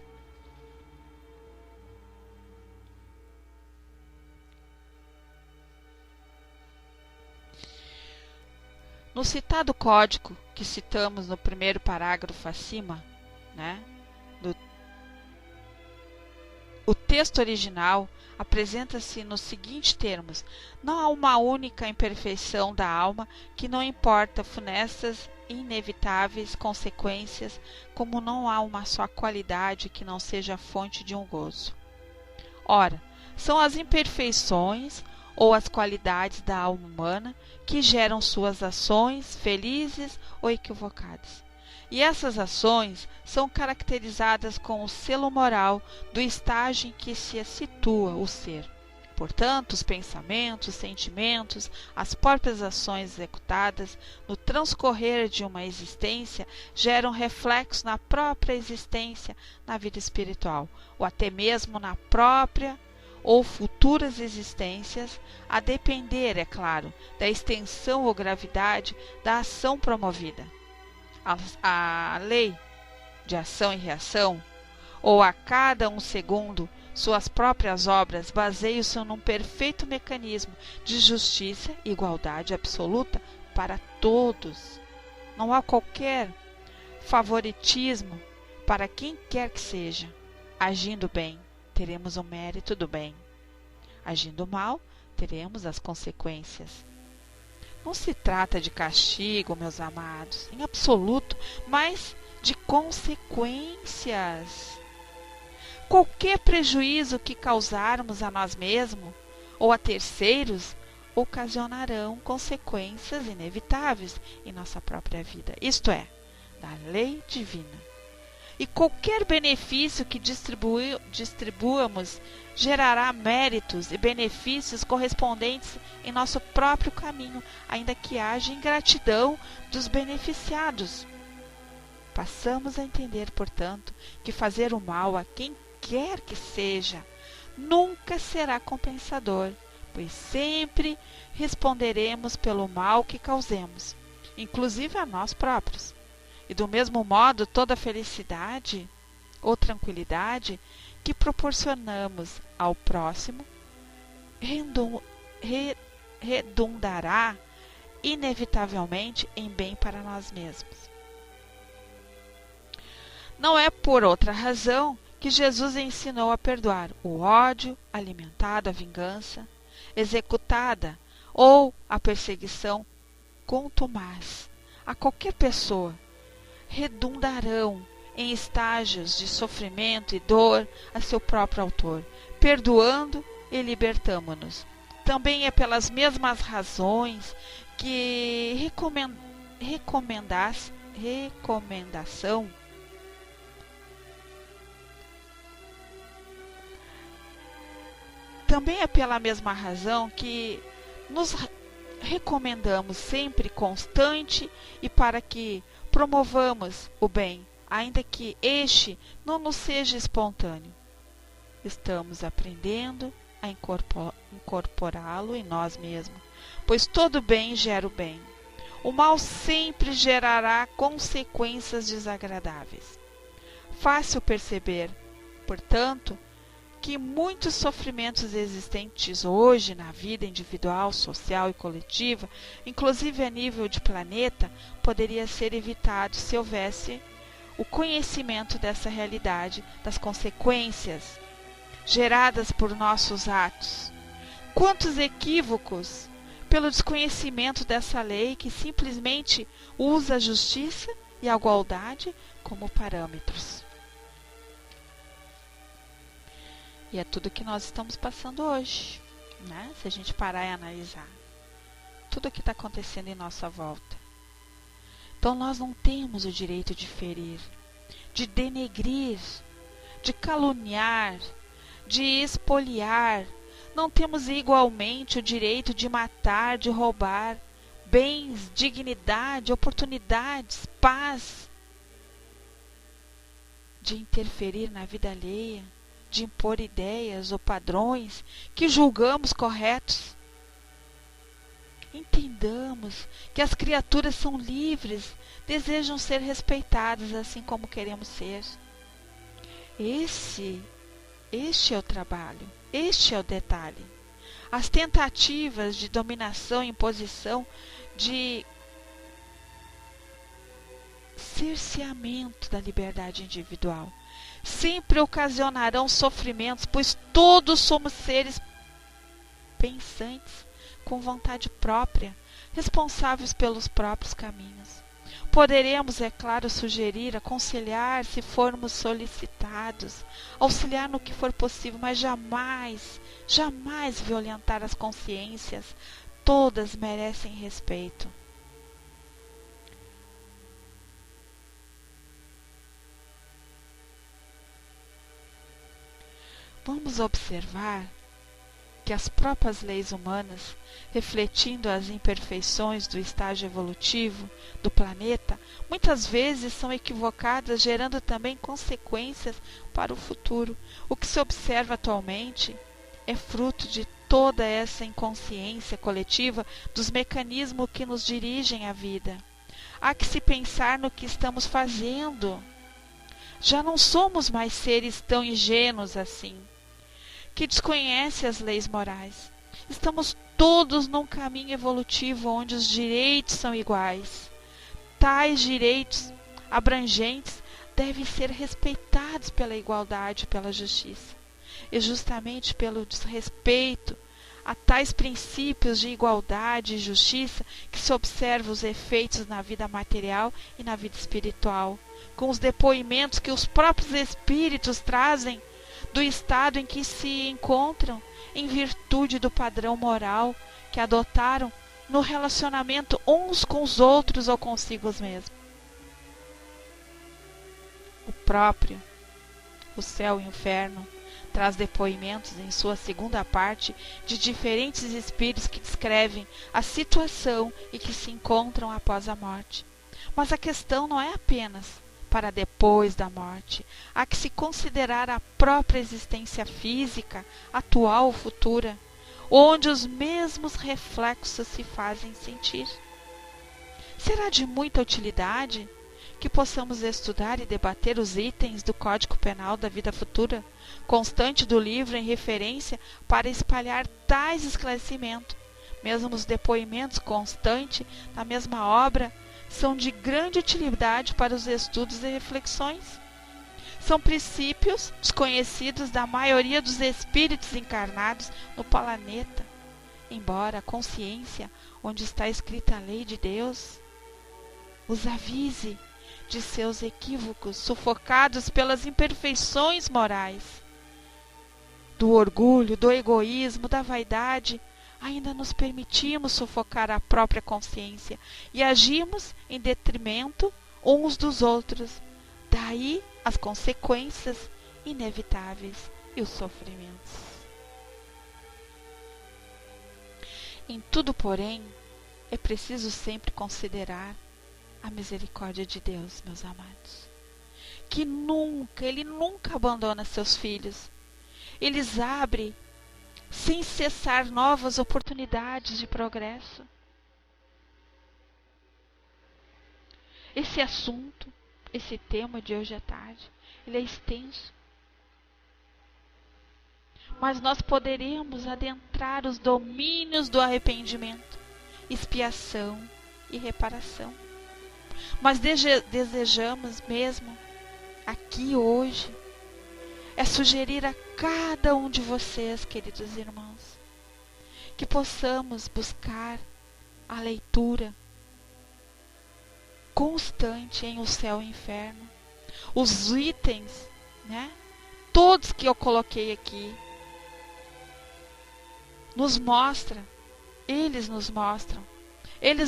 No citado código, que citamos no primeiro parágrafo acima, o texto original apresenta-se nos seguintes termos: não há uma única imperfeição da alma que não importa funestas e inevitáveis consequências, como não há uma só qualidade que não seja fonte de um gozo. Ora, são as imperfeições ou as qualidades da alma humana que geram suas ações felizes ou equivocadas. E essas ações são caracterizadas com o selo moral do estágio em que se situa o ser. Portanto, os pensamentos, sentimentos, as próprias ações executadas no transcorrer de uma existência geram reflexo na própria existência na vida espiritual, ou até mesmo na própria ou futuras existências, a depender, é claro, da extensão ou gravidade da ação promovida. A lei de ação e reação, ou a cada um segundo, suas próprias obras baseiam-se num perfeito mecanismo de justiça e igualdade absoluta para todos. Não há qualquer favoritismo para quem quer que seja. Agindo bem, teremos o mérito do bem. Agindo mal, teremos as consequências. Não se trata de castigo, meus amados, em absoluto, mas de consequências. Qualquer prejuízo que causarmos a nós mesmos ou a terceiros ocasionarão consequências inevitáveis em nossa própria vida, isto é, da lei divina. E qualquer benefício que distribuamos gerará méritos e benefícios correspondentes em nosso próprio caminho, ainda que haja ingratidão dos beneficiados. Passamos a entender, portanto, que fazer o mal a quem quer que seja nunca será compensador, pois sempre responderemos pelo mal que causemos, inclusive a nós próprios. E do mesmo modo, toda felicidade ou tranquilidade que proporcionamos ao próximo redundará inevitavelmente em bem para nós mesmos. Não é por outra razão que Jesus ensinou a perdoar o ódio alimentado, a vingança executada ou a perseguição contumaz a qualquer pessoa redundarão em estágios de sofrimento e dor a seu próprio autor. Perdoando e libertamo-nos. Também é pelas mesmas razões que recomendação também é pela mesma razão que nos recomendamos sempre constante e para que promovamos o bem, ainda que este não nos seja espontâneo. Estamos aprendendo a incorporá-lo em nós mesmos, pois todo bem gera o bem. O mal sempre gerará consequências desagradáveis. Fácil perceber, portanto, que muitos sofrimentos existentes hoje na vida individual, social e coletiva, inclusive a nível de planeta, poderia ser evitado se houvesse o conhecimento dessa realidade, das consequências geradas por nossos atos. Quantos equívocos pelo desconhecimento dessa lei que simplesmente usa a justiça e a igualdade como parâmetros. E é tudo que nós estamos passando hoje, né? Se a gente parar e analisar tudo o que está acontecendo em nossa volta. Então nós não temos o direito de ferir, de denegrir, de caluniar, de espoliar. Não temos igualmente o direito de matar, de roubar bens, dignidade, oportunidades, paz, de interferir na vida alheia, de impor ideias ou padrões que julgamos corretos. Entendamos que as criaturas são livres, desejam ser respeitadas assim como queremos ser. Este é o trabalho, este é o detalhe. As tentativas de dominação e imposição, de cerceamento da liberdade individual, sempre ocasionarão sofrimentos, pois todos somos seres pensantes, com vontade própria, responsáveis pelos próprios caminhos. Poderemos, é claro, sugerir, aconselhar se formos solicitados, auxiliar no que for possível, mas jamais, jamais violentar as consciências. Todas merecem respeito. Vamos observar que as próprias leis humanas, refletindo as imperfeições do estágio evolutivo do planeta, muitas vezes são equivocadas, gerando também consequências para o futuro. O que se observa atualmente é fruto de toda essa inconsciência coletiva dos mecanismos que nos dirigem à vida. Há que se pensar no que estamos fazendo. Já não somos mais seres tão ingênuos assim, que desconhece as leis morais. Estamos todos num caminho evolutivo onde os direitos são iguais. Tais direitos abrangentes devem ser respeitados pela igualdade e pela justiça. E justamente pelo desrespeito a tais princípios de igualdade e justiça que se observa os efeitos na vida material e na vida espiritual, com os depoimentos que os próprios espíritos trazem do estado em que se encontram em virtude do padrão moral que adotaram no relacionamento uns com os outros ou consigo mesmos. O próprio, o céu e o inferno, traz depoimentos em sua segunda parte de diferentes espíritos que descrevem a situação e que se encontram após a morte. Mas a questão não é apenas para depois da morte. Há que se considerar a própria existência física, atual ou futura, onde os mesmos reflexos se fazem sentir. Será de muita utilidade que possamos estudar e debater os itens do Código Penal da vida futura, constante do livro em referência, para espalhar tais esclarecimentos. Mesmo os depoimentos constantes da mesma obra são de grande utilidade para os estudos e reflexões. São princípios desconhecidos da maioria dos espíritos encarnados no planeta. Embora a consciência, onde está escrita a lei de Deus, os avise de seus equívocos, sufocados pelas imperfeições morais, do orgulho, do egoísmo, da vaidade, ainda nos permitimos sufocar a própria consciência e agimos em detrimento uns dos outros. Daí as consequências inevitáveis e os sofrimentos. Em tudo, porém, é preciso sempre considerar a misericórdia de Deus, meus amados, que Ele nunca abandona seus filhos. Ele abre sem cessar novas oportunidades de progresso. Esse assunto, esse tema de hoje à tarde, ele é extenso. Mas nós poderemos adentrar os domínios do arrependimento, expiação e reparação. Mas desejamos mesmo, aqui hoje, é sugerir a cada um de vocês, queridos irmãos, que possamos buscar a leitura constante em O Céu e o Inferno. Os itens, né? Todos que eu coloquei aqui, eles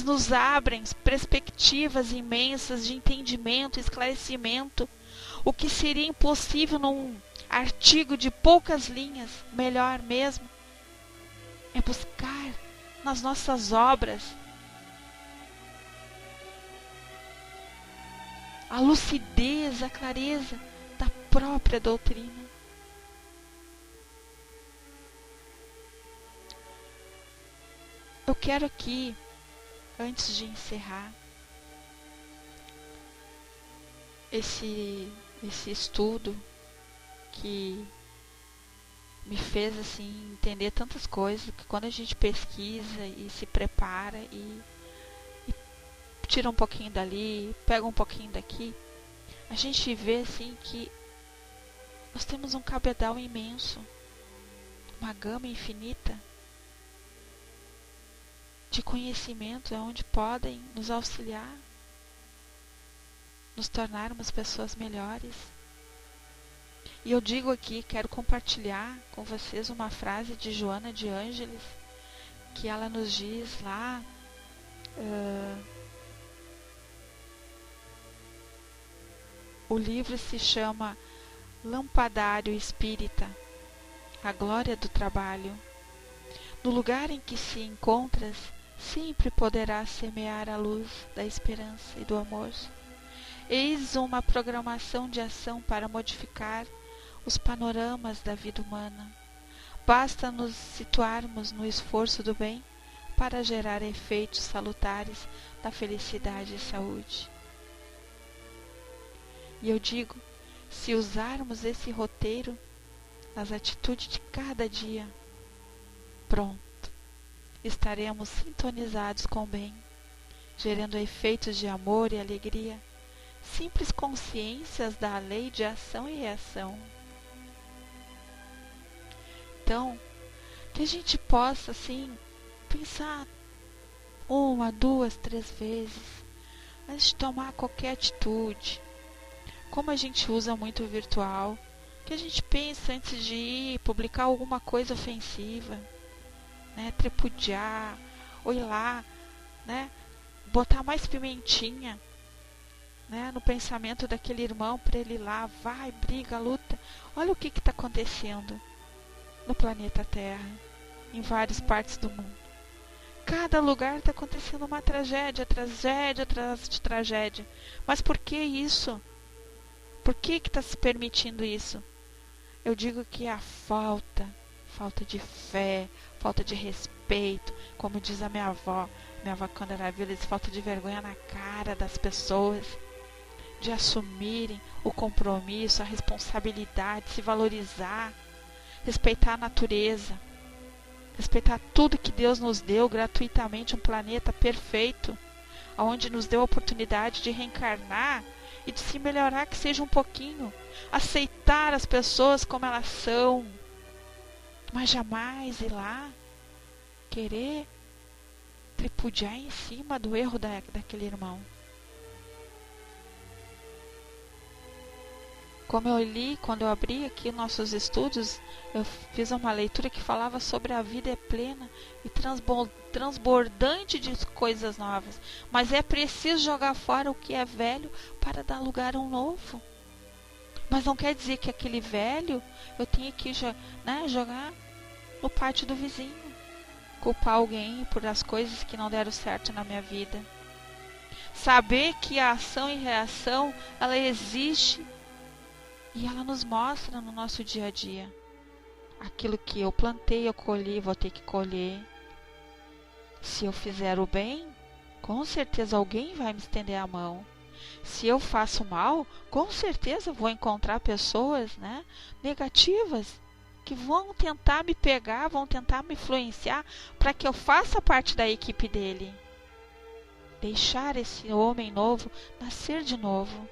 nos abrem perspectivas imensas de entendimento, esclarecimento, o que seria impossível num artigo de poucas linhas. Melhor mesmo é buscar nas nossas obras a lucidez, a clareza da própria doutrina. Eu quero aqui, antes de encerrar esse estudo que me fez assim entender tantas coisas, que quando a gente pesquisa e se prepara e tira um pouquinho dali, pega um pouquinho daqui, a gente vê assim que nós temos um cabedal imenso, uma gama infinita de conhecimento, onde podem nos auxiliar, nos tornarmos pessoas melhores. E eu digo aqui, quero compartilhar com vocês uma frase de Joana de Ângeles, que ela nos diz lá, o livro se chama Lampadário Espírita, a glória do trabalho. No lugar em que se encontras, sempre poderás semear a luz da esperança e do amor. Eis uma programação de ação para modificar os panoramas da vida humana. Basta nos situarmos no esforço do bem para gerar efeitos salutares da felicidade e saúde. E eu digo, se usarmos esse roteiro nas atitudes de cada dia, pronto, estaremos sintonizados com o bem, gerando efeitos de amor e alegria, simples consciências da lei de ação e reação. Então, que a gente possa, assim, pensar 1, 2, 3 vezes, antes de tomar qualquer atitude. Como a gente usa muito o virtual, que a gente pense antes de ir publicar alguma coisa ofensiva, né, tripudiar, ou ir lá, né, botar mais pimentinha, né, no pensamento daquele irmão, para ele ir lá, vai, briga, luta. Olha o que está acontecendo no planeta Terra, em várias partes do mundo. Cada lugar está acontecendo uma tragédia atrás de tragédia. Mas por que isso? Por que está se permitindo isso? Eu digo que a falta de fé, falta de respeito, como diz a minha avó quando era viva, diz, falta de vergonha na cara das pessoas, de assumirem o compromisso, a responsabilidade, se valorizar, respeitar a natureza, respeitar tudo que Deus nos deu gratuitamente, um planeta perfeito, onde nos deu a oportunidade de reencarnar e de se melhorar, que seja um pouquinho, aceitar as pessoas como elas são, mas jamais ir lá querer tripudiar em cima do erro daquele irmão. Como eu li, quando eu abri aqui nossos estudos, eu fiz uma leitura que falava sobre a vida é plena e transbordante de coisas novas. Mas é preciso jogar fora o que é velho para dar lugar a um novo. Mas não quer dizer que aquele velho eu tenha que jogar no pátio do vizinho. Culpar alguém por as coisas que não deram certo na minha vida. Saber que a ação e reação, ela existe. E ela nos mostra no nosso dia a dia. Aquilo que eu plantei, eu colhi, vou ter que colher. Se eu fizer o bem, com certeza alguém vai me estender a mão. Se eu faço mal, com certeza vou encontrar pessoas, negativas, que vão tentar me pegar, vão tentar me influenciar para que eu faça parte da equipe dele. Deixar esse homem novo nascer de novo.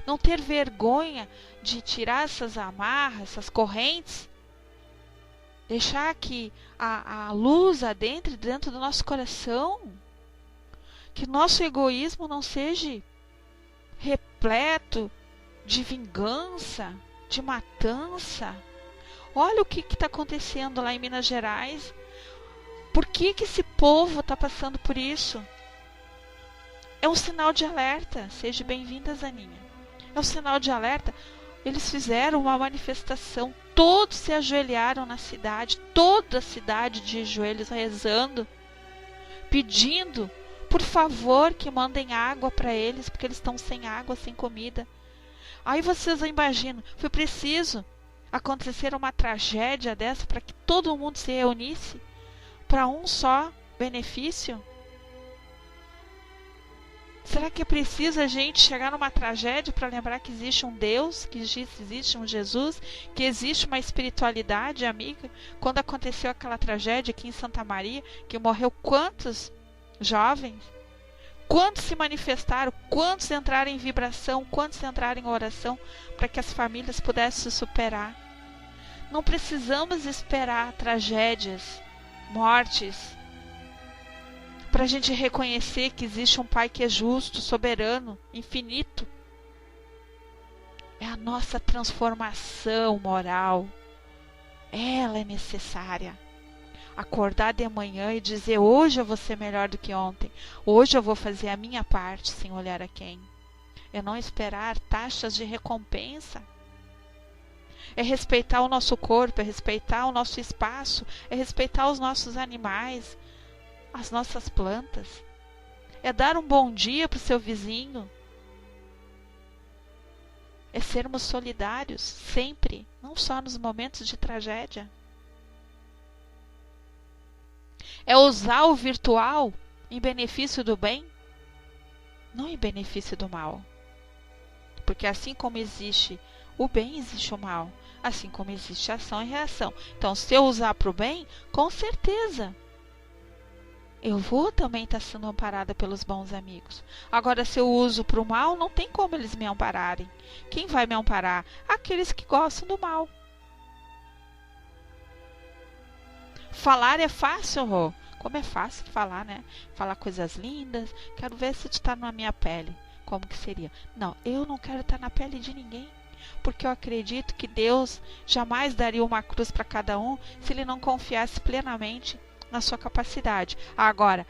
Não ter vergonha de tirar essas amarras, essas correntes. Deixar que a luz adentre dentro do nosso coração. Que nosso egoísmo não seja repleto de vingança, de matança. Olha o que está acontecendo lá em Minas Gerais. Por que esse povo está passando por isso? É um sinal de alerta. Seja bem-vinda, Zaninha. É um sinal de alerta. Eles fizeram uma manifestação. Todos se ajoelharam na cidade. Toda a cidade de joelhos rezando. Pedindo, por favor, que mandem água para eles. Porque eles estão sem água, sem comida. Aí vocês imaginam. Foi preciso acontecer uma tragédia dessa para que todo mundo se reunisse para um só benefício? Será que é preciso a gente chegar numa tragédia para lembrar que existe um Deus, que existe um Jesus, que existe uma espiritualidade, amiga? Quando aconteceu aquela tragédia aqui em Santa Maria, que morreu quantos jovens? Quantos se manifestaram? Quantos entraram em vibração? Quantos entraram em oração para que as famílias pudessem se superar? Não precisamos esperar tragédias, mortes, para a gente reconhecer que existe um Pai que é justo, soberano, infinito. É a nossa transformação moral. Ela é necessária. Acordar de manhã e dizer, hoje eu vou ser melhor do que ontem. Hoje eu vou fazer a minha parte sem olhar a quem. É não esperar taxas de recompensa. É respeitar o nosso corpo, é respeitar o nosso espaço, é respeitar os nossos animais, as nossas plantas. É dar um bom dia para o seu vizinho. É sermos solidários sempre, não só nos momentos de tragédia. É usar o virtual em benefício do bem, não em benefício do mal. Porque assim como existe o bem, existe o mal. Assim como existe ação e reação. Então, se eu usar para o bem, com certeza eu vou também estar sendo amparada pelos bons amigos. Agora, se eu uso para o mal, não tem como eles me ampararem. Quem vai me amparar? Aqueles que gostam do mal. Falar é fácil, Rô. Como é fácil falar, né? Falar coisas lindas. Quero ver se tu está na minha pele. Como que seria? Não, eu não quero estar na pele de ninguém. Porque eu acredito que Deus jamais daria uma cruz para cada um se ele não confiasse plenamente na sua capacidade. Agora,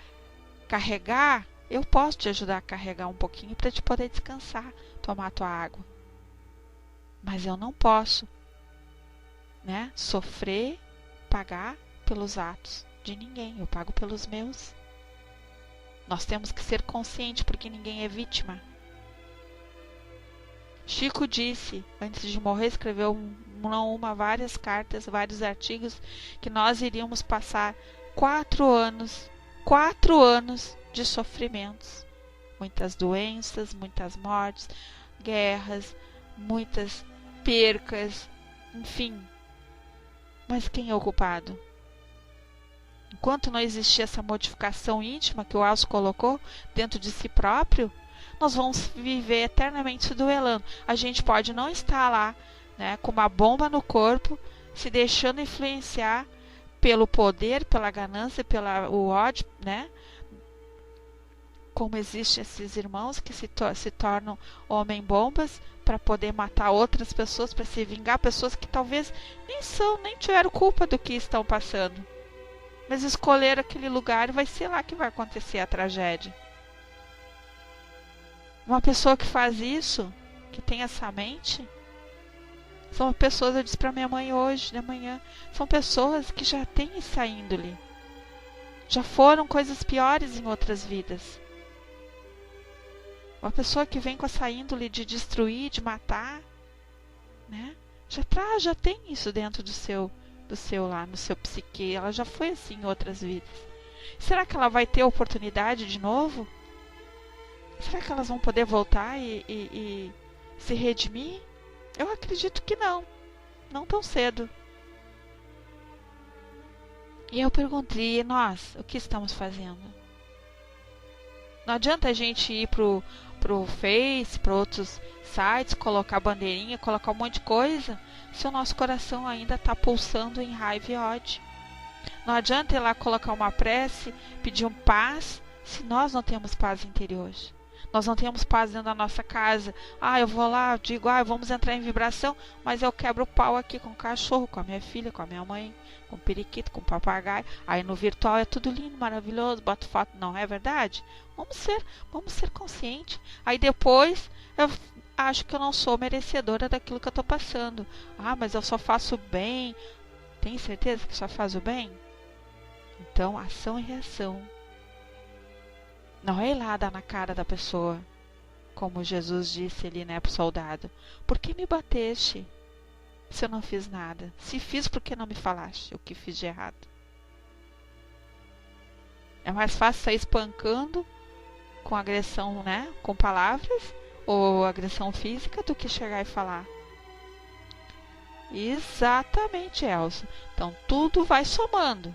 carregar, eu posso te ajudar a carregar um pouquinho para te poder descansar, tomar a tua água. Mas eu não posso, sofrer, pagar pelos atos de ninguém. Eu pago pelos meus. Nós temos que ser conscientes porque ninguém é vítima. Chico disse, antes de morrer, escreveu várias cartas, vários artigos, que nós iríamos passar 4 anos de sofrimentos. Muitas doenças, muitas mortes, guerras, muitas percas, enfim. Mas quem é o culpado? Enquanto não existir essa modificação íntima que o Alço colocou dentro de si próprio, nós vamos viver eternamente se duelando. A gente pode não estar lá, né, com uma bomba no corpo, se deixando influenciar pelo poder, pela ganância, pelo ódio, né? Como existem esses irmãos que se tornam homem-bombas para poder matar outras pessoas, para se vingar, pessoas que talvez nem tiveram culpa do que estão passando. Mas escolher aquele lugar, vai ser lá que vai acontecer a tragédia. Uma pessoa que faz isso, que tem essa mente, são pessoas, eu disse para minha mãe hoje, de manhã, são pessoas que já têm essa índole. Já foram coisas piores em outras vidas. Uma pessoa que vem com essa índole de destruir, de matar, né? Já tem isso dentro do seu lá, no seu psique. Ela já foi assim em outras vidas. Será que ela vai ter oportunidade de novo? Será que elas vão poder voltar e se redimir? Eu acredito que não. Não tão cedo. E eu perguntei, e nós, o que estamos fazendo? Não adianta a gente ir pro Face, para outros sites, colocar bandeirinha, colocar um monte de coisa, se o nosso coração ainda está pulsando em raiva e ódio. Não adianta ir lá colocar uma prece, pedir um paz, se nós não temos paz interior. Nós não temos paz dentro da nossa casa. Eu vou lá, digo, vamos entrar em vibração, mas eu quebro o pau aqui com o cachorro, com a minha filha, com a minha mãe, com o periquito, com o papagaio. Aí no virtual é tudo lindo, maravilhoso, boto foto. Não é verdade? Vamos ser conscientes. Aí depois eu acho que eu não sou merecedora daquilo que eu estou passando. Mas eu só faço bem. Tem certeza que só faz o bem? Então, ação e reação. Não é ir lá dar na cara da pessoa, como Jesus disse ali, né, pro soldado. Por que me bateste, se eu não fiz nada? Se fiz, por que não me falaste o que fiz de errado? É mais fácil sair espancando com agressão, né, com palavras, ou agressão física, do que chegar e falar. Exatamente, Elsa. Então, tudo vai somando.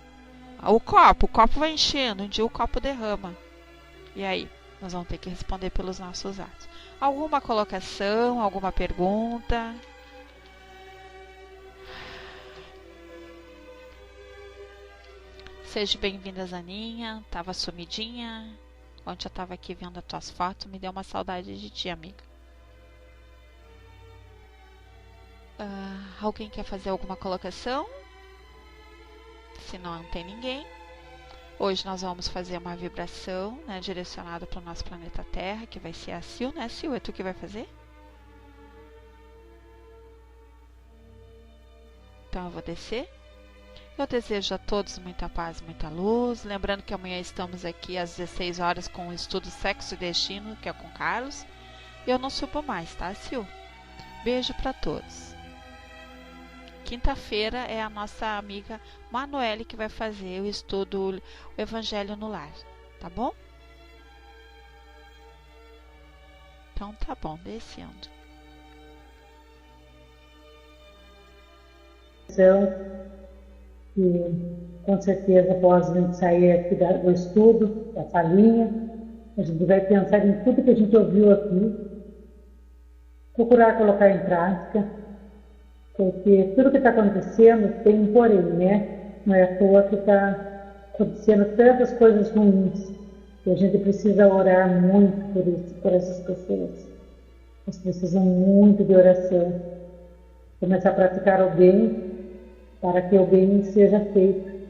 O copo vai enchendo, um dia o copo derrama. E aí, nós vamos ter que responder pelos nossos atos. Alguma colocação, alguma pergunta? Seja bem-vinda, Zaninha. Tava sumidinha. Ontem eu tava aqui vendo as tuas fotos. Me deu uma saudade de ti, amiga. Alguém quer fazer alguma colocação? Se não tem ninguém. Hoje nós vamos fazer uma vibração, né, direcionada para o nosso planeta Terra, que vai ser a Sil, né, Sil? É tu que vai fazer? Então eu vou descer. Eu desejo a todos muita paz, muita luz. Lembrando que amanhã estamos aqui às 16 horas com o estudo Sexo e Destino, que é com Carlos. Eu não subo mais, tá, Sil? Beijo para todos. Quinta-feira é a nossa amiga Manuele que vai fazer o estudo o Evangelho no Lar, tá bom? Então tá bom, descendo. E com certeza após a gente sair aqui do estudo, da salinha, a gente vai pensar em tudo que a gente ouviu aqui, procurar colocar em prática, porque tudo que está acontecendo tem um porém, né? Não é à toa que está acontecendo tantas coisas ruins, e a gente precisa orar muito por isso, por essas pessoas. Elas precisam muito de oração. Começar a praticar o bem, para que o bem seja feito,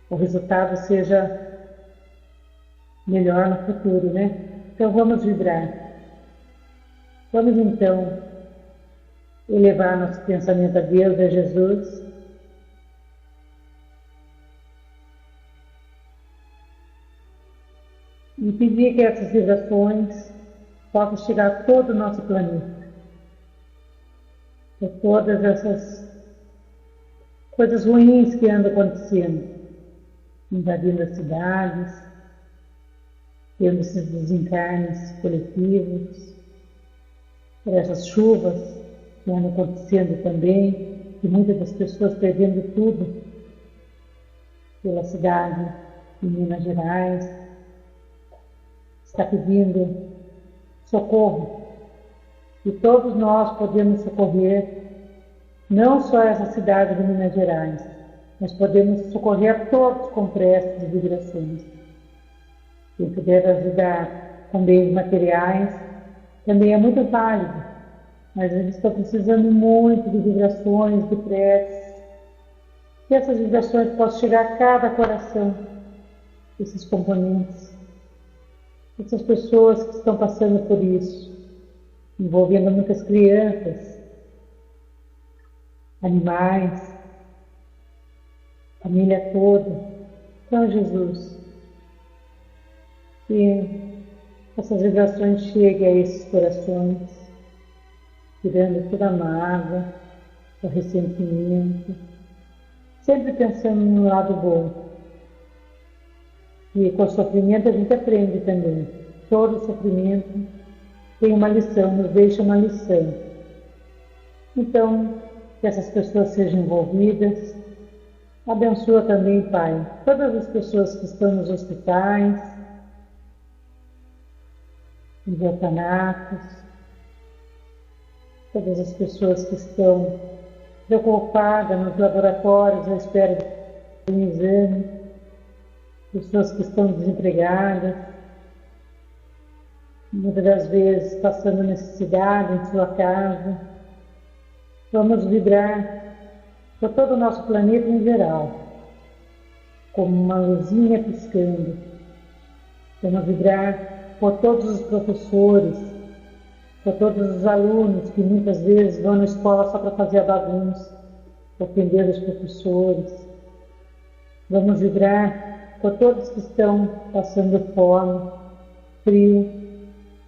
o resultado seja melhor no futuro, né? Então vamos vibrar. Vamos então elevar nosso pensamento a Deus, a Jesus. E pedir que essas vibrações possam chegar a todo o nosso planeta. A todas essas coisas ruins que andam acontecendo, invadindo as cidades, tendo esses desencarnes coletivos, por essas chuvas que andam acontecendo também, e muitas das pessoas perdendo tudo pela cidade de Minas Gerais. Está pedindo socorro. E todos nós podemos socorrer não só essa cidade de Minas Gerais, mas podemos socorrer a todos com preces e vibrações. Quem puder ajudar com bens materiais também é muito válido, mas eles estão precisando muito de vibrações, de preces. Que essas vibrações possam chegar a cada coração, esses componentes, essas pessoas que estão passando por isso, envolvendo muitas crianças, animais, família toda. Então, Jesus, que essas vibrações cheguem a esses corações, tirando toda a mágoa, o ressentimento, sempre pensando no lado bom. E com o sofrimento a gente aprende também. Todo sofrimento tem uma lição, nos deixa uma lição. Então, que essas pessoas sejam envolvidas. Abençoa também, Pai, todas as pessoas que estão nos hospitais, nos orfanatos, todas as pessoas que estão preocupadas nos laboratórios à espera de um exame, pessoas que estão desempregadas, muitas das vezes passando necessidade em sua casa. Vamos vibrar por todo o nosso planeta em geral, como uma luzinha piscando. Vamos vibrar por todos os professores, por todos os alunos que muitas vezes vão na escola só para fazer a bagunça, ofender os professores. Vamos vibrar por todos que estão passando fome, frio,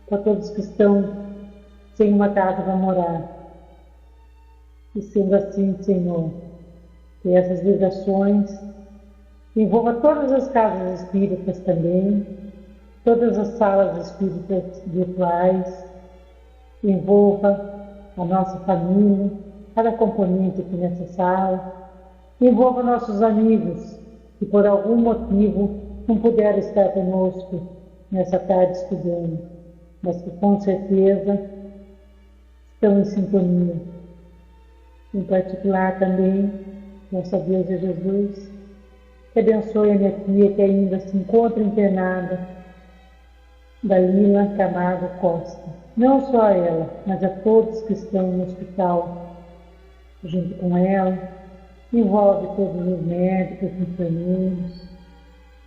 por todos que estão sem uma casa para morar. E sendo assim, Senhor, que essas vibrações envolvam todas as casas espíritas também, todas as salas espíritas virtuais, envolva a nossa família, cada componente aqui nessa sala, envolva nossos amigos que por algum motivo não puderam estar conosco nessa tarde estudando, mas que com certeza estão em sintonia. Em particular também, nossa Deusa Jesus, que abençoe a minha tia que ainda se encontra internada, Dalila Camargo Costa. Não só a ela, mas a todos que estão no hospital junto com ela. Envolve todos os médicos, enfermeiros,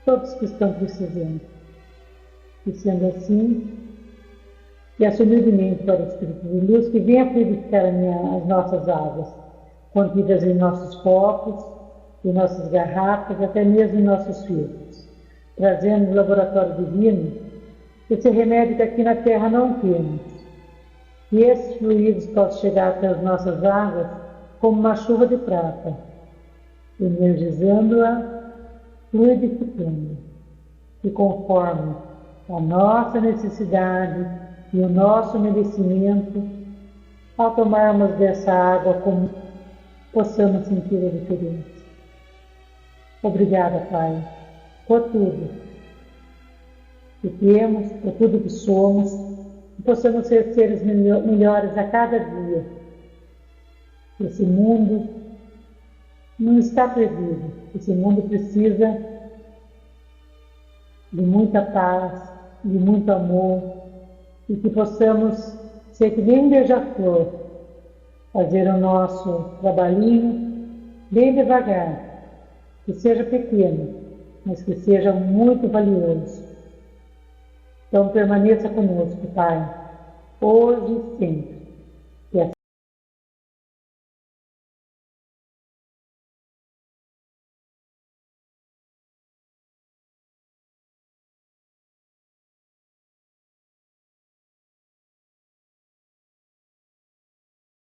todos que estão precisando. E sendo assim, peço humildemente para o Espírito de Luz que venha purificar as nossas águas, contidas em nossos copos, em nossas garrafas, até mesmo em nossos filtros, trazendo do laboratório divino esse remédio que aqui na Terra não temos. E esses fluidos possam chegar até as nossas águas como uma chuva de prata, energizando-a, fluidificando, e conforme a nossa necessidade e o nosso merecimento, ao tomarmos dessa água como possamos sentir a diferença. Obrigada, Pai, por tudo que temos, por tudo que somos, e possamos ser seres melhores a cada dia. Esse mundo não está perdido, esse mundo precisa de muita paz, de muito amor, e que possamos ser que nem beija-flor, fazer o nosso trabalhinho bem devagar, que seja pequeno, mas que seja muito valioso. Então permaneça conosco, Pai, hoje e sempre.